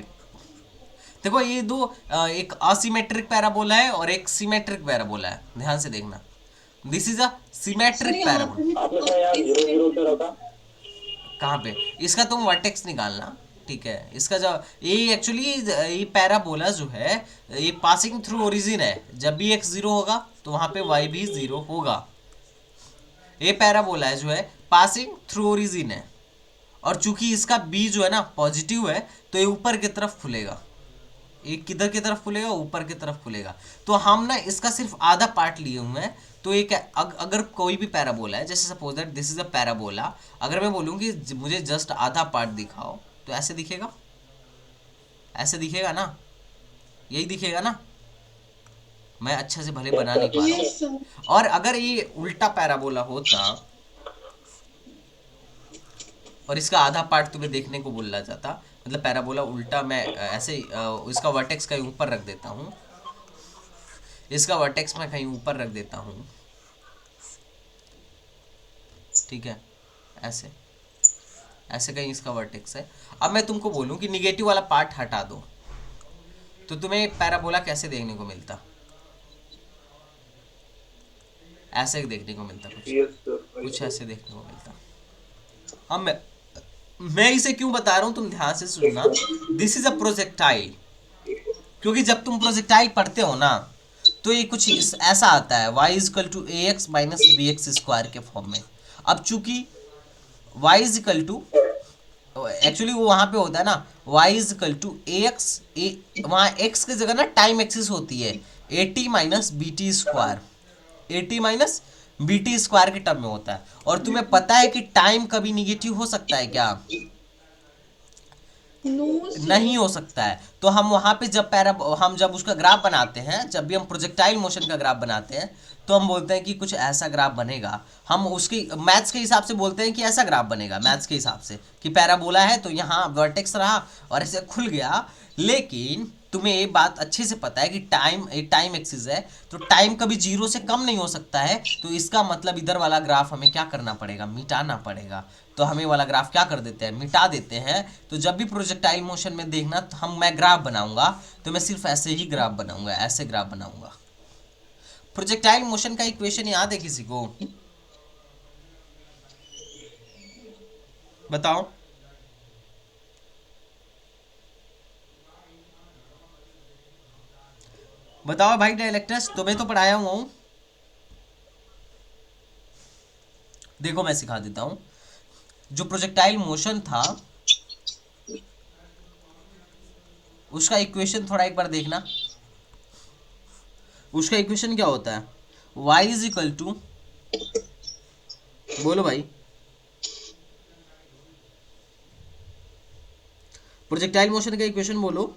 S1: देखो ये दो एक असिमेट्रिक पैराबोला है और एक सिमेट्रिक पैराबोला है, ध्यान से देखना। This is a symmetric parabola. कहाँ पे? इसका तुम वर्टेक्स निकालना, ठीक है? इसका जो ये एक्चुअली ये पैराबोला जो है ये पासिंग थ्रू ओरिजिन है, जब भी x 0 होगा तो वहाँ पे y भी 0 होगा। ये पैराबोला है जो है पासिंग थ्रू ओरिजिन है, और चूंकि इसका b जो है ना पॉजिटिव है तो ये ऊपर की तरफ खुलेगा, ये किधर की तरफ खुलेगा, ऊपर की तरफ खुलेगा। तो हम ना इसका सिर्फ आधा पार्ट लिए हुए हैं। तो एक अगर कोई भी पैराबोला है, जैसे suppose that this is a parabola, अगर मैं बोलूँ कि मुझे जस्ट आधा पार्ट दिखाओ तो ऐसे दिखेगा, ऐसे दिखेगा ना, यही दिखेगा ना। मैं अच्छे से भले बना नहीं पा रहा
S2: यस
S1: हूँ।
S2: सर।
S1: और अगर ये उल्टा पैराबोला होता और इसका आधा पार्ट तुम्हें देखने को बोला जाता, मतलब पैराबोला उल्टा, मैं ऐसे इसका वर्टेक्स कहीं ऊपर रख देता हूँ, इसका वर्टेक्स मैं कहीं ऊपर रख देता हूँ, ठीक है, ऐसे ऐसे कहीं इसका वर्टेक्स है। अब मैं तुमको बोलूँ कि निगेटिव वाला पार्ट हटा दो, तो तुम्हें पैराबोला कैसे देखने को मिलता? ऐसे देखने को मिलता, कुछ ऐसे देखने को मिलता। अब मैं इसे क्यों बता रहा हूं, तुम ध्यान से सुनना। दिस इज अ प्रोजेक्टाइल, क्योंकि जब तुम प्रोजेक्टाइल पढ़ते हो ना तो ये कुछ ऐसा आता है y is equal to a x minus b x square के फॉर्म में। अब चूंकि y इजकल टू, एक्चुअली वो वहां पे होता है ना y is equal to a x, वहां x की जगह ना टाइम एक्सिस होती है a t minus b t square, a t minus b t square के टर्म में होता है। और तुम्हें पता है कि टाइम कभी निगेटिव हो सकता है क्या?
S2: नो
S1: नहीं हो सकता है। तो हम वहां पे हम जब उसका ग्राफ बनाते हैं, जब भी हम प्रोजेक्टाइल मोशन का ग्राफ बनाते हैं तो हम बोलते हैं कि कुछ ऐसा ग्राफ बनेगा। हम उसकी मैथ्स के हिसाब से बोलते हैं कि ऐसा ग्राफ बनेगा, मैथ्स के हिसाब से कि पैराबोला है तो यहाँ वर्टेक्स रहा और ऐसे खुल गया। लेकिन तुम्हें ये बात अच्छे से पता है कि टाइम एक्सिस है, तो टाइम कभी 0 से कम नहीं हो सकता है। तो इसका मतलब इधर वाला ग्राफ हमें क्या करना पड़ेगा? मिटाना पड़ेगा। तो हमें वाला ग्राफ क्या कर देते हैं? मिटा देते हैं। तो जब भी प्रोजेक्टाइल मोशन में देखना तो मैं ग्राफ बनाऊंगा तो मैं सिर्फ ऐसे ही ग्राफ बनाऊंगा, ऐसे ग्राफ बनाऊंगा। प्रोजेक्टाइल मोशन का इक्वेशन याद है किसी को? बताओ। बताओ भाई डायलेक्टर्स, तुम्हें तो पढ़ाया हुआ हूं। देखो मैं सिखा देता हूं। जो प्रोजेक्टाइल मोशन था उसका इक्वेशन थोड़ा एक बार देखना। उसका इक्वेशन क्या होता है? y इज इक्वल टू, बोलो भाई, प्रोजेक्टाइल मोशन का इक्वेशन बोलो।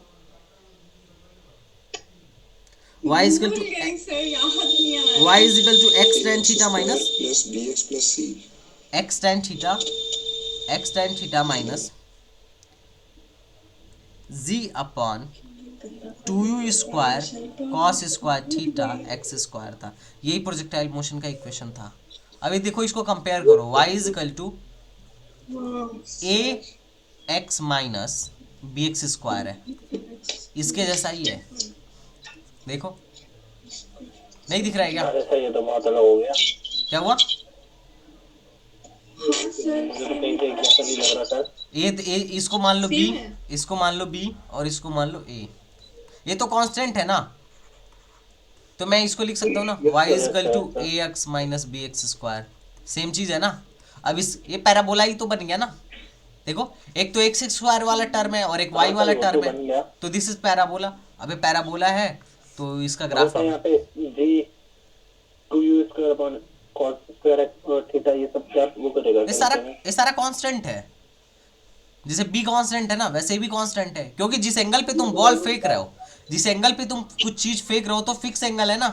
S1: y is equal to
S2: sir, याद नहीं आ रहा।
S1: y is equal to x tan theta minus
S6: plus b x plus c,
S1: x tan theta minus z upon 2u square cos square theta x square था। यही projectile motion का equation था। अभी देखो इसको कंपेयर करो। y is equal to a x minus b x square है, इसके जैसा ही है। देखो नहीं दिख रहा है क्या?
S4: ये तो बहुत अलग हो गया,
S1: क्या हुआ?
S4: मुझे तो कहीं से जैसा नहीं लग रहा सर।
S1: ये इसको मान लो b,
S2: Same है।
S1: इसको मान लो b और इसको मान लो a। ये तो कांस्टेंट है ना, तो मैं इसको लिख सकता हूँ ना y is equal to a x minus b x square. Same चीज है ना। अब ये पैराबोला ही तो बन गया ना। देखो एक तो एक्स स्क्वायर वाला टर्म है और एक y वाला टर्म है, तो दिस इज पैराबोला। अब ये पैराबोला है तो इसका ग्राफ
S4: यहाँ पे जी 2u square upon cos square x theta ये सब क्या वो करेगा?
S1: ये सारा कांस्टेंट है। जैसे b कांस्टेंट है ना वैसे भी कांस्टेंट है, क्योंकि जिस एंगल पे तुम बॉल फेंक रहे हो, जिस एंगल पे तुम कुछ चीज फेंक रहे हो तो फिक्स एंगल है ना।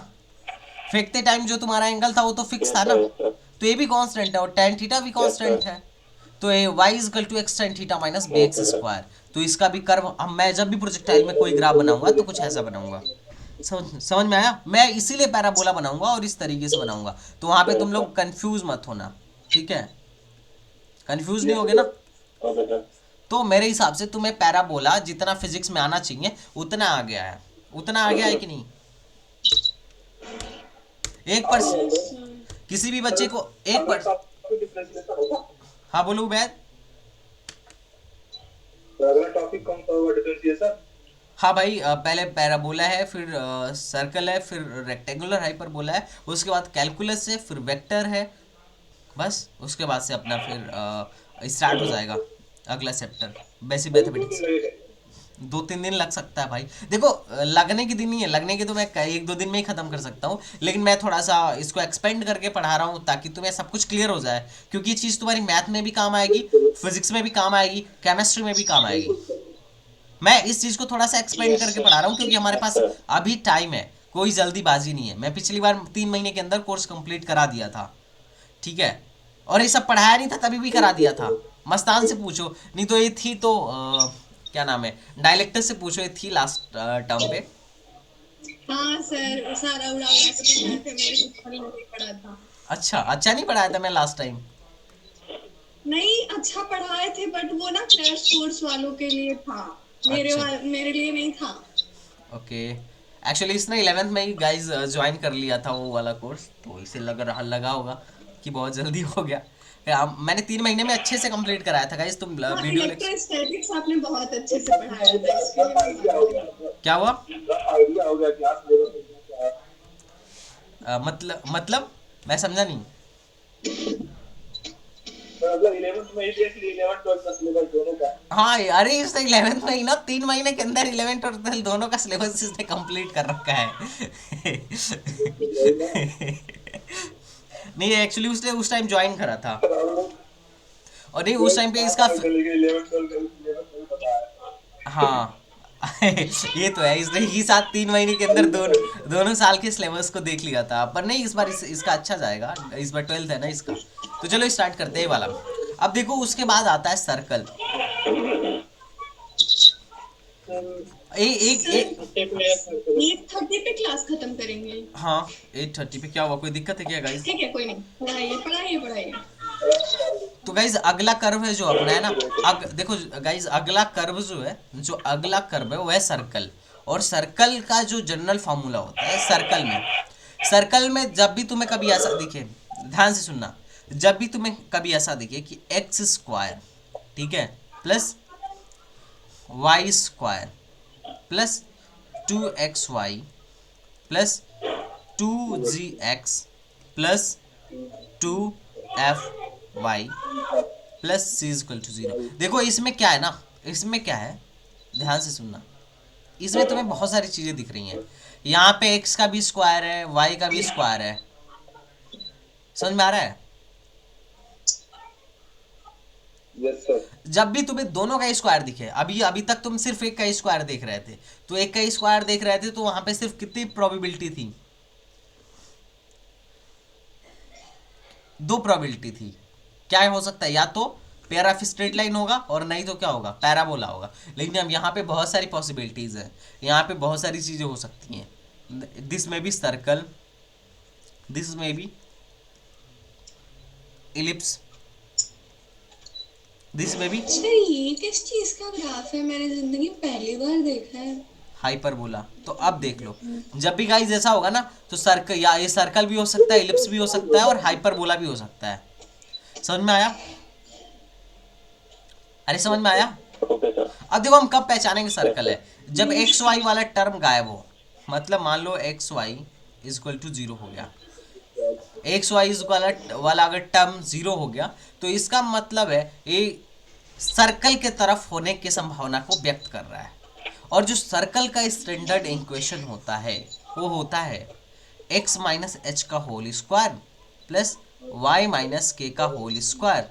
S1: फेंकते टाइम जो तुम्हारा एंगल था वो तो फिक्स था ना, तो ये भी कांस्टेंट है और tan थीटा भी कांस्टेंट है। तो ये y is equal to x tan theta minus b x square. तो इसका भी कर्व, अब मैं जब भी प्रोजेक्टाइल में कोई ग्राफ बनाऊंगा तो कुछ ऐसा बनाऊंगा। समझ में आया? मैं इसीलिए पैराबोला बनाऊंगा और इस तरीके से बनाऊंगा, तो वहां पे तुम लोग कंफ्यूज मत होना, ठीक है? कंफ्यूज नहीं होगे ना?
S4: Okay sir.
S1: तो मेरे हिसाब से तुम्हें पैराबोला जितना फिजिक्स में आना चाहिए उतना आ गया है। उतना आ गया है कि नहीं? 1% किसी भी बच्चे को 1%। हाँ बोलो बैद।
S4: अगला टॉपिक कौन सा होगा डिफरेंशिएशन?
S1: हाँ भाई, पहले पैराबोला है, फिर सर्कल है, फिर रेक्टेंगुलर हाइपरबोला है, उसके बाद कैलकुलस है, फिर वेक्टर है। बस उसके बाद से अपना फिर स्टार्ट हो जाएगा अगला चैप्टर बेसिक मैथमेटिक्स। 2-3 दिन लग सकता है भाई। देखो लगने की दिन नहीं है, लगने की तो मैं 1-2 दिन में ही खत्म कर सकता हूँ, लेकिन मैं थोड़ा सा इसको एक्सपेंड करके पढ़ा रहा हूँ ताकि तुम्हें सब कुछ क्लियर हो जाए, क्योंकि ये चीज़ तुम्हारी मैथ में भी काम आएगी, फिजिक्स में भी काम आएगी, केमिस्ट्री में भी काम आएगी। मैं इस चीज़ को थोड़ा सा एक्सपेंड करके पढ़ा रहा हूँ क्योंकि हमारे पास अभी टाइम है, कोई जल्दीबाजी नहीं है। मैं पिछली बार 3 महीने के अंदर कोर्स कंप्लीट करा दिया था, ठीक है, और ये सब पढ़ाया नहीं था तभी भी करा दिया था। मस्तान से पूछो, नहीं तो ये थी तो क्या नाम है, डायलेक्टर से पूछो, ये थी लास्ट टर्म पे।
S2: हाँ सर, सारा उड़ा उड़ा के पढ़ाए थे, मेरे कुछ फल नहीं पड़ा था।
S1: अच्छा नहीं पढ़ाया था मैं लास्ट टाइम।
S2: नहीं, अच्छा पढ़ाए थे बट वो ना क्रैश कोर्स वालों के लिए था,
S1: अच्छा
S2: मेरे लिए नहीं था।
S1: ओके, एक्चुअली इसने 11th में ही गाइस ज्वाइन कर लिया था वो वाला कोर्स, तो इसे लगा होगा कि बहुत जल्दी हो गया। मैंने 3 महीने में अच्छे से कंप्लीट कराया था गाइस। तुम
S2: हाँ,
S1: वीडियो
S2: इलेक्ट्रोस्टैटिक्स आपने बहुत अच्छे से पढ़ाया था, इसके लिए
S1: क्या हुआ?
S4: आइडिया हो गया क्या सिलेबस क्या है।
S1: मतलब मैं समझा नहीं।
S4: तो मतलब 11th में ही देख ली, 11th 12th का सिलेबस दोनों का।
S1: हाँ अरे इसने 11th में ही ना 3 महीने के अंदर 11th और 12th दोनों का सिलेबस इसने कंप्लीट कर रखा है। नहीं एक्चुअली उसने उस टाइम ज्वाइन करा था, और नहीं उस टाइम पे इसका
S4: 11th 12th का सिलेबस नहीं पता है।
S1: हाँ ये तो है, इसने ही साथ 3 महीने के अंदर दोनों साल के सिलेबस को देख लिया था। पर नहीं इस बार इसका अच्छा जाएगा, इस बार 12th है ना इसका। तो चलो स्टार्ट करते हैं ये वाला। अब देखो उसके बाद आता है सर्कल। एक
S2: 8:30 पे क्लास खत्म करेंगे।
S1: हाँ 8:30 पे क्या हुआ, कोई दिक्कत है क्या गाइस?
S2: ठीक है, कोई नहीं, पढ़ाइए।
S1: तो गाइज अगला कर्व है जो अपना है ना, देखो गाइज अगला कर्व जो है, अगला कर्व है वो है सर्कल। और सर्कल का जो जनरल फॉर्मूला होता है सर्कल में जब भी तुम्हें कभी ऐसा दिखे, ध्यान से सुनना, जब भी तुम्हें कभी ऐसा दिखे कि x², ठीक है, plus y² plus 2xy plus 2gx plus 2fy plus c=0। देखो इसमें क्या है ना, इसमें क्या है, ध्यान से सुनना, इसमें तुम्हें बहुत सारी चीजें दिख रही हैं। यहाँ पे x का भी स्क्वायर है, y का भी स्क्वायर है, समझ में आ रहा है?
S4: Yes sir.
S1: जब भी तुम्हें दोनों का स्क्वायर दिखे, अभी तक तुम सिर्फ एक का स्क्वायर देख रहे थे, तो एक का स्क्वायर देख रहे थे तो वहां पे सिर्फ कितनी प्रोबेबिलिटी थी? 2 प्रोबेबिलिटी थी। क्या हो सकता है, या तो पेयर ऑफ स्ट्रेट लाइन होगा और नहीं तो क्या होगा, पैराबोला होगा। लेकिन अब यहाँ पे बहुत सारी पॉसिबिलिटीज है, यहाँ पे बहुत सारी चीजें हो सकती हैं। दिस में भी सर्कल, दिस में भी इलिप्स, दिस में भी
S2: अच्छा, ये किस चीज का ग्राफ है? मैंने जिंदगी में पहली बार देखा है।
S1: हाइपरबोला। तो अब देख लो, जब भी गाइस ऐसा होगा ना तो सर्कल, या ये सर्कल भी हो सकता है, इलिप्स भी हो सकता है और हाइपरबोला भी हो सकता है। समझ में आया? अरे समझ में आया?
S4: Okay sir.
S1: अब देखो हम कब पहचानेंगे सर्कल है, जब एक्स वाई वाला टर्म गायब हो। मतलब मान लो एक्स वाई इक्वल टू 0 हो गया, एक्स वाई वाला अगर टर्म 0 हो गया तो इसका मतलब है ये सर्कल के तरफ होने की संभावना को व्यक्त कर रहा है। और जो सर्कल का स्टैंडर्ड इक्वेशन होता है वो होता है x माइनस एच का whole square plus y minus k का whole square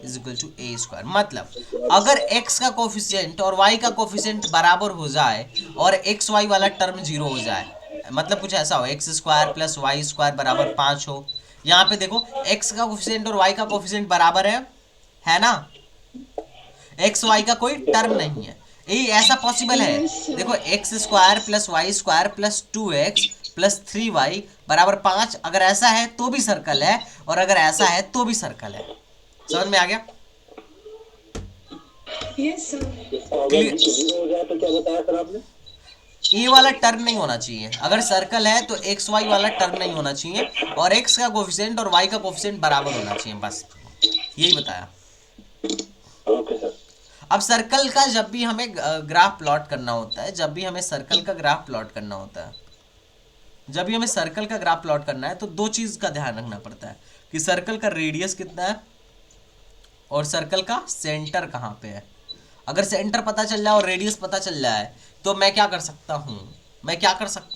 S1: is equal to a square. मतलब अगर x का कोफिशिएंट और y का कोफिशिएंट बराबर हो जाए और एक्स वाई वाला टर्म 0 हो जाए, मतलब कुछ ऐसा हो x² प्लस y² बराबर 5 हो। यहाँ पे देखो x का कोफिशिएंट और y का कोफिशिएंट बराबर है ना, एक्स वाई का कोई टर्म नहीं है, ये ऐसा पॉसिबल है। देखो x² plus y² plus 2x plus 3y बराबर 5, अगर ऐसा है तो भी सर्कल है, और अगर ऐसा है तो भी सर्कल है। समझ में आ गया?
S2: Yes sir.
S1: क्लियर?
S4: 0 हो जाए तो क्या बताया सर आपने?
S1: ये वाला टर्म नहीं होना चाहिए, अगर सर्कल है तो एक्स वाई वाला टर्म नहीं होना चाहिए, और x का कोफिशिएंट और y का कोफिशिएंट बराबर होना चाहिए, बस यही बताया।
S4: Okay sir.
S1: अब सर्कल का जब भी हमें ग्राफ प्लॉट करना होता है, जब भी हमें सर्कल का ग्राफ प्लॉट करना होता है, जब भी हमें सर्कल का ग्राफ प्लॉट करना है तो 2 चीज का ध्यान रखना पड़ता है कि सर्कल का रेडियस कितना है और सर्कल का सेंटर कहाँ पे है। अगर सेंटर पता चल जाए और रेडियस पता चल जाए तो मैं क्या कर सकता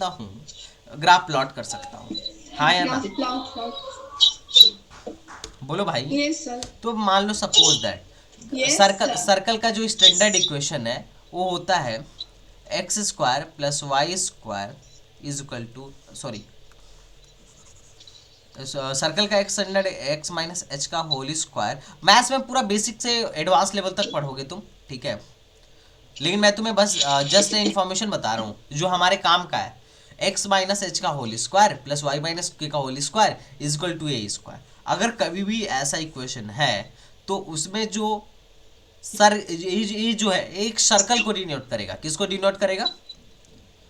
S1: हूँ, ग्राफ प्लॉट कर सकता हूँ, हाँ या ना? बोलो भाई।
S2: Yes sir.
S1: तो मान लो suppose that
S2: Yes,
S1: circle
S2: sir.
S1: Circle का जो स्टैंडर्ड इक्वेशन है वो होता है x square plus y square is equal to, sorry, circle का एक स्टैंडर्ड एक्स माइनस एच का होल स्क्वायर। मैथ्स में पूरा बेसिक से एडवांस लेवल तक पढ़ोगे तुम, ठीक है, लेकिन मैं तुम्हें बस जस्ट इन्फॉर्मेशन बता रहा हूँ जो हमारे काम का है। एक्स माइनस एच का whole square plus y minus k का whole square is equal to a square. अगर कभी भी ऐसा इक्वेशन है तो उसमें जो ये जो है एक सर्कल को डिनोट करेगा, किसको डिनोट करेगा?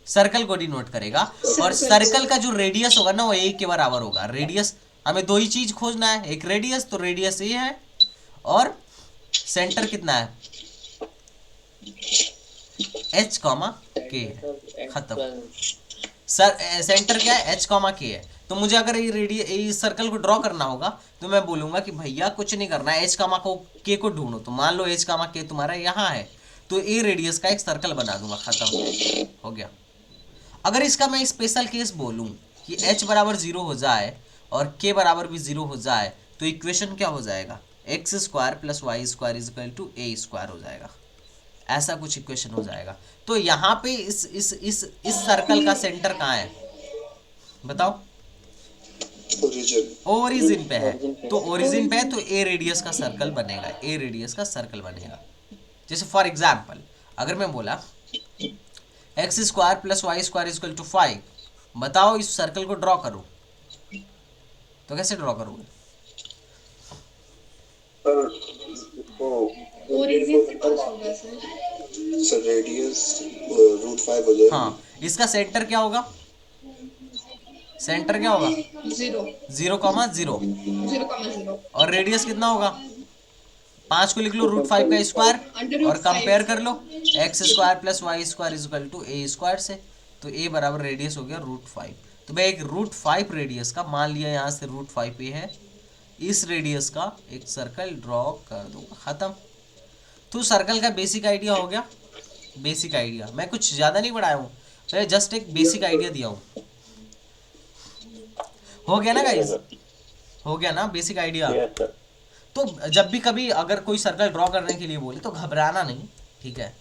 S1: सर्कल को डिनोट करेगा। और सर्कल का जो रेडियस होगा ना वो ए के बराबर होगा। रेडियस हमें दो ही चीज खोजना है, एक रेडियस, तो रेडियस ए है और सेंटर कितना है एच कॉमा के, खत्म। सेंटर क्या है? एच कॉमा के है। तो मुझे अगर ये सर्कल को ड्रॉ करना होगा तो मैं बोलूंगा कि भैया कुछ नहीं करना है, एच कामा को के को ढूंढो। तो मान लो एच कामा के तुम्हारा यहाँ है तो ए रेडियस का एक सर्कल बना दूंगा, खत्म हो गया। अगर इसका मैं स्पेशल केस बोलूं कि एच बराबर 0 हो जाए और के बराबर भी 0 हो जाए तो इक्वेशन क्या हो जाएगा? X square plus y square is equal to a square हो जाएगा। ऐसा कुछ इक्वेशन हो जाएगा। तो यहाँ पे इस सर्कल का सेंटर कहाँ है बताओ? ओरिजिन पे है। तो ओरिजिन पे है तो ए रेडियस का सर्कल बनेगा, ए रेडियस का सर्कल बनेगा। जैसे फॉर एग्जाम्पल अगर मैं बोला x square plus y square equal to 5, बताओ इस सर्कल को ड्रॉ करो, तो कैसे ड्रॉ करोगे?
S2: ओरिजिन से पास होगा सर
S6: रेडियस √5 हो जाएगा।
S1: हाँ, इसका सेंटर क्या होगा? सेंटर क्या होगा? 0,0
S2: 0,0
S1: और रेडियस कितना होगा? 5 को लिख लो √5 का स्क्वायर और कंपेयर कर लो x square plus y square is equal to a square से। तो ए बराबर रेडियस हो गया √5। तो मैं एक √5 रेडियस का, मान लिया यहाँ से √5 ए है, इस रेडियस का एक सर्कल ड्रॉ कर दूंगा, खत्म। तो सर्कल का बेसिक आइडिया हो गया। बेसिक आइडिया मैं कुछ ज़्यादा नहीं बढ़ाया हूँ, मैं जस्ट एक बेसिक आइडिया दिया हूँ। हो गया ना गाइस? हो गया ना बेसिक आइडिया? तो जब भी कभी अगर कोई सर्कल ड्रॉ करने के लिए बोले तो घबराना नहीं, ठीक है।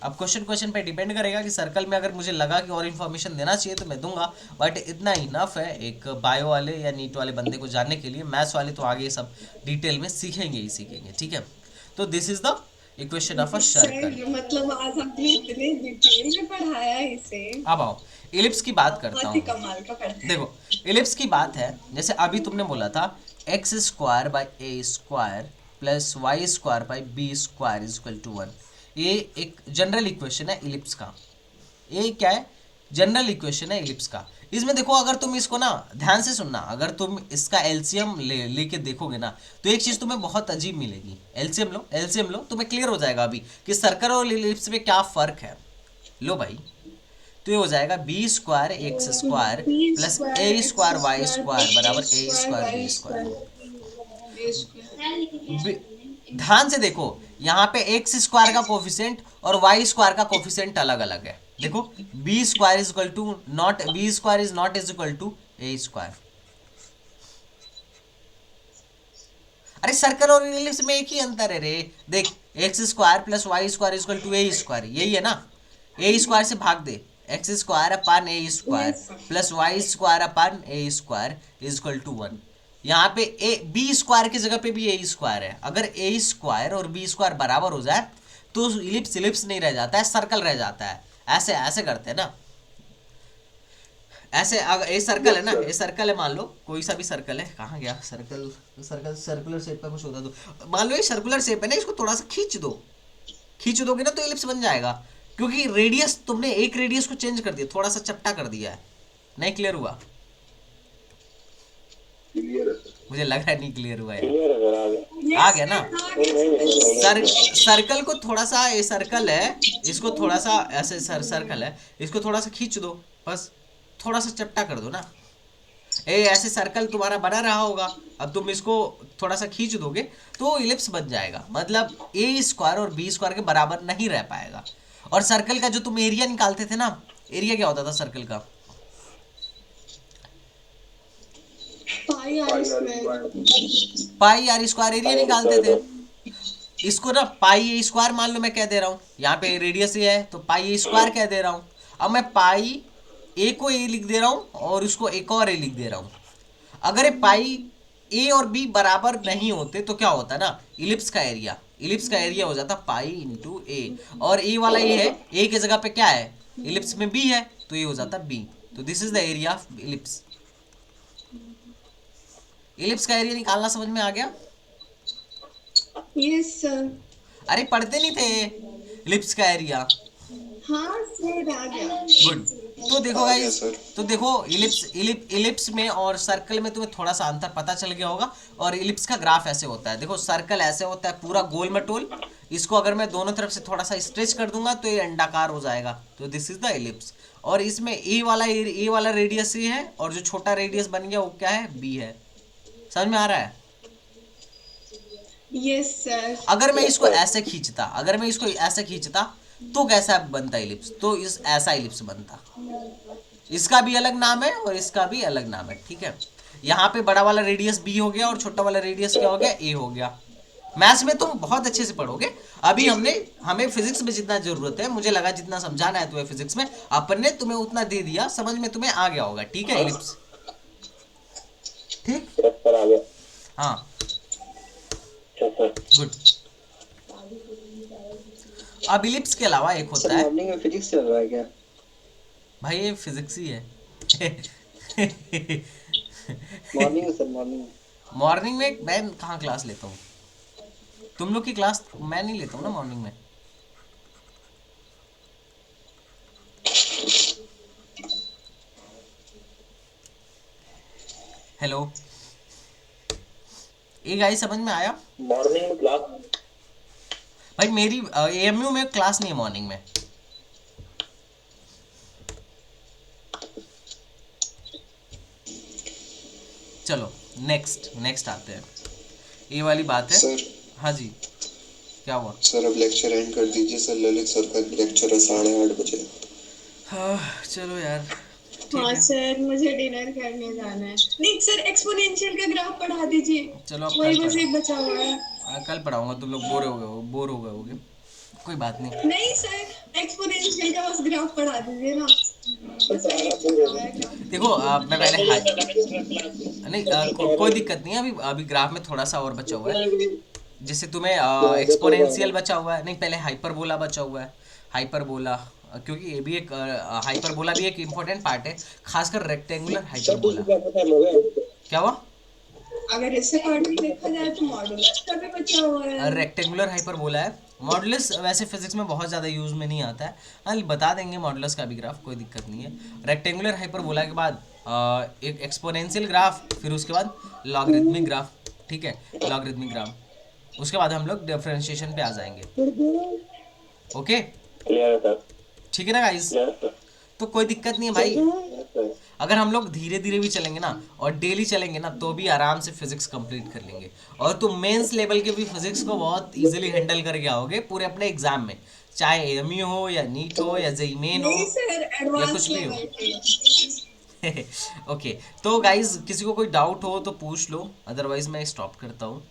S1: अब क्वेश्चन पे डिपेंड करेगा कि सर्कल में अगर मुझे लगा कि और इन्फॉर्मेशन देना चाहिए तो मैं दूंगा, बट इतना इनफ है एक बायो वाले या नीट वाले बंदे को जानने के लिए। मैथ्स वाले तो आगे सब डिटेल में सीखेंगे ही सीखेंगे, ठीक है। तो this is the equation of a circle.
S2: मतलब आज आपने इतने डिटेल में पढ़ाया इसे।
S1: अब आओ इलिप्स की बात करता हूँ।
S2: कमाल का पढ़ा।
S1: देखो इलिप्स की बात है, जैसे अभी तुमने बोला था x square by a square plus y square by b square is equal to 1। ये एक जनरल इक्वेशन है इलिप्स का। ये क्या है? जनरल इक्वेशन है इलिप्स का। इसमें देखो अगर तुम इसको ना ध्यान से सुनना, अगर तुम इसका एलसीएम लेके देखोगे ना तो एक चीज़ तुम्हें बहुत अजीब मिलेगी। एलसीएम लो तुम्हें क्लियर हो जाएगा अभी कि सर्कल और इलिप्स में क्या फ़र्क है। लो भाई, तो ये हो जाएगा b square x square plus a square y square बराबर ए स्क्वायर बी स्क्वायर। ध्यान से देखो यहाँ पे एक्स स्क्वायर का कोफिशिएंट और वाई स्क्वायर का कोफिशिएंट अलग अलग है। देखो b square is equal to not, b square is not is equal to a square. अरे सर्कल और इलिप्स में एक ही अंतर है रे। देख x square plus y square is equal to a square, यही है ना। ए स्क्वायर से भाग दे, x square upon a square plus y square upon a square is equal to 1। यहाँ पे ए बी स्क्वायर की जगह पे भी ए स्क्वायर है। अगर ए स्क्वायर और बी स्क्वायर बराबर हो जाए तो इलिप्स नहीं रह जाता है, सर्कल रह जाता है। ऐसे ऐसे करते हैं ना, ऐसे अगर ए सर्कल है ना, ए सर्कल है, मान लो कोई सा भी सर्कल है, कहाँ गया सर्कल, सर्कुलर शेप का कुछ होता तो मान लो ये सर्कुलर शेप है ना, इसको थोड़ा सा खींच दोगे ना तो इलिप्स बन जाएगा। क्योंकि रेडियस तुमने एक रेडियस को चेंज कर दिया, थोड़ा सा चपटा कर दिया है। नहीं क्लियर हुआ? मुझे लग रहा है नहीं क्लियर हुआ है। आ गया ना? सर्कल को थोड़ा सा, ये सर्कल है इसको थोड़ा सा ऐसे सर्कल है इसको थोड़ा सा खींच दो, बस थोड़ा सा चपटा कर दो ना। ऐसे सर्कल तुम्हारा बना रहा होगा, अब तुम इसको थोड़ा सा खींच दोगे तो इलिप्स बन जाएगा, मतलब ए स्क्वायर और बी स्क्वायर के बराबर नहीं रह पाएगा। और सर्कल का जो तुम एरिया निकालते थे ना, एरिया क्या होता था सर्कल का?
S2: Pi r square.
S1: Pi r square area निकालते थे। इसको ना पाई ए स्क्वायर मान लो मैं कह दे रहा हूँ, यहाँ पे रेडियस ये है तो पाई ए स्क्वायर कह दे रहा हूँ। अब मैं पाई ए को ए लिख दे रहा हूँ और उसको एक और ए लिख दे रहा हूँ। अगर ये पाई ए और बी बराबर नहीं होते तो क्या होता ना, इलिप्स का एरिया हो जाता पाई इंटू ए, और ए वाला ए है, ए की जगह पे क्या है, इलिप्स में बी है तो ये हो जाता बी। तो this is the area of ellipse. Ellipse का एरिया निकालना समझ में आ गया?
S2: Yes sir.
S1: अरे पढ़ते नहीं थे इलिप्स का एरिया?
S2: हाँ सर आ गया।
S1: गुड। तो देखो
S6: आ गया
S1: गाइस,
S6: सर।
S1: तो देखो इलिप्स में और सर्कल में तुम्हें थोड़ा सा अंतर पता चल गया होगा। और इलिप्स का ग्राफ ऐसे होता है, देखो सर्कल ऐसे होता है पूरा गोल मटोल, इसको अगर मैं दोनों तरफ से थोड़ा सा स्ट्रेच कर दूंगा तो ये अंडाकार हो जाएगा, तो दिस इज द इलिप्स। और इसमें ए वाला रेडियस ए है और जो छोटा रेडियस बन गया वो क्या है, बी है। समझ में आ रहा है?
S2: Yes sir.
S1: अगर मैं इसको ऐसे खींचता तो कैसा बनता इलिप्स, तो इस ऐसा इलिप्स बनता। इसका भी अलग नाम है और इसका भी अलग नाम है, ठीक है। यहाँ पे बड़ा वाला रेडियस बी हो गया और छोटा वाला रेडियस क्या हो गया, ए हो गया। मैथ्स में तुम बहुत अच्छे से पढ़ोगे। अभी हमें फिजिक्स में जितना जरूरत है, मुझे लगा जितना समझाना है तुम्हें फिजिक्स में, अपन ने तुम्हें उतना दे दिया, समझ में तुम्हें आ गया होगा, ठीक है। इलिप्स ठीक,
S4: सर आ गया।
S1: हाँ
S4: अच्छा सर।
S1: गुड। अब इलिप्स के अलावा एक होता है,
S3: मॉर्निंग में फिजिक्स चल रहा है क्या?
S1: भाई ये फिजिक्स ही है।
S3: मॉर्निंग में सर, मॉर्निंग में।
S1: मॉर्निंग में मैं कहाँ क्लास लेता हूँ, तुम लोग की क्लास मैं नहीं लेता हूँ ना मॉर्निंग में। हेलो, ये गाइस समझ में आया?
S4: मॉर्निंग में क्लास?
S1: भाई मेरी एएमयू में क्लास नहीं है मॉर्निंग में। चलो नेक्स्ट आते हैं, ये वाली बात है।
S6: सर
S1: हाँ जी, क्या हुआ?
S6: सर अब लेक्चर एंड कर दीजिए सर, ललित सर का लेक्चर है 8:30 बजे।
S1: हाँ चलो यार, ठीक
S2: हाँ
S1: है।
S2: सर मुझे डिनर करने जाना है। नहीं सर एक्सपोनेंशियल का ग्राफ पढ़ा दीजिए,
S1: चलो अब
S2: वही
S1: कल
S2: बस
S1: पढ़ा,
S2: एक बचा हुआ है।
S1: कल पढ़ाऊंगा, तुम लोग बोर हो गए होगे, कोई बात नहीं।
S2: नहीं सर एक्सपोनेंशियल का बस ग्राफ पढ़ा दीजिए ना।
S1: देखो मैं पहले नहीं कोई दिक्कत नहीं है, अभी ग्राफ में थोड़ा सा और बचा हुआ है। जैसे तुम्हें एक्सपोनेंशियल बचा हुआ है, नहीं पहले हाइपरबोला बचा हुआ है। हाइपरबोला क्योंकि ये भी एक हाइपरबोला भी एक इम्पोर्टेंट पार्ट है, खासकर रेक्टेंगुलर हाइपरबोला। क्या हुआ?
S2: अगर इससे पार्ट देखा जाए तो मॉडुलस का भी बचा हुआ है।
S1: रेक्टेंगुलर हाइपरबोला है। मॉडुलस वैसे फिजिक्स में बहुत ज़्यादा यूज में नहीं आता है, हाँ बता देंगे मॉडुलस का भी ग्राफ, कोई दिक्कत नहीं है। रेक्टेंगुलर हाइपरबोला के बाद एक एक्सपोनेंशियल ग्राफ, फिर उसके बाद लॉगरिथमिक ग्राफ, ठीक है, लॉगरिथमिक ग्राफ। उसके बाद हम लोग डिफरेंशिएशन पे आ जाएंगे। ओके
S4: क्लियर है सर?
S1: ठीक है ना गाइस?
S4: Clear sir?
S1: तो कोई दिक्कत नहीं है भाई,
S4: सर
S1: अगर हम लोग धीरे धीरे भी चलेंगे ना और डेली चलेंगे ना तो भी आराम से फिजिक्स कंप्लीट कर लेंगे। और तुम मेंस लेवल के भी फिजिक्स को बहुत इजीली हैंडल करके आओगे पूरे अपने एग्जाम में, चाहे एएमयू हो या नीट हो या जेईई मेन हो
S2: नहीं सर
S1: या
S2: एडवांस
S1: कुछ भी हो।
S2: लेवल पे।
S1: ओके तो गाइज किसी को कोई डाउट हो तो पूछ लो, अदरवाइज मैं स्टॉप करता हूँ।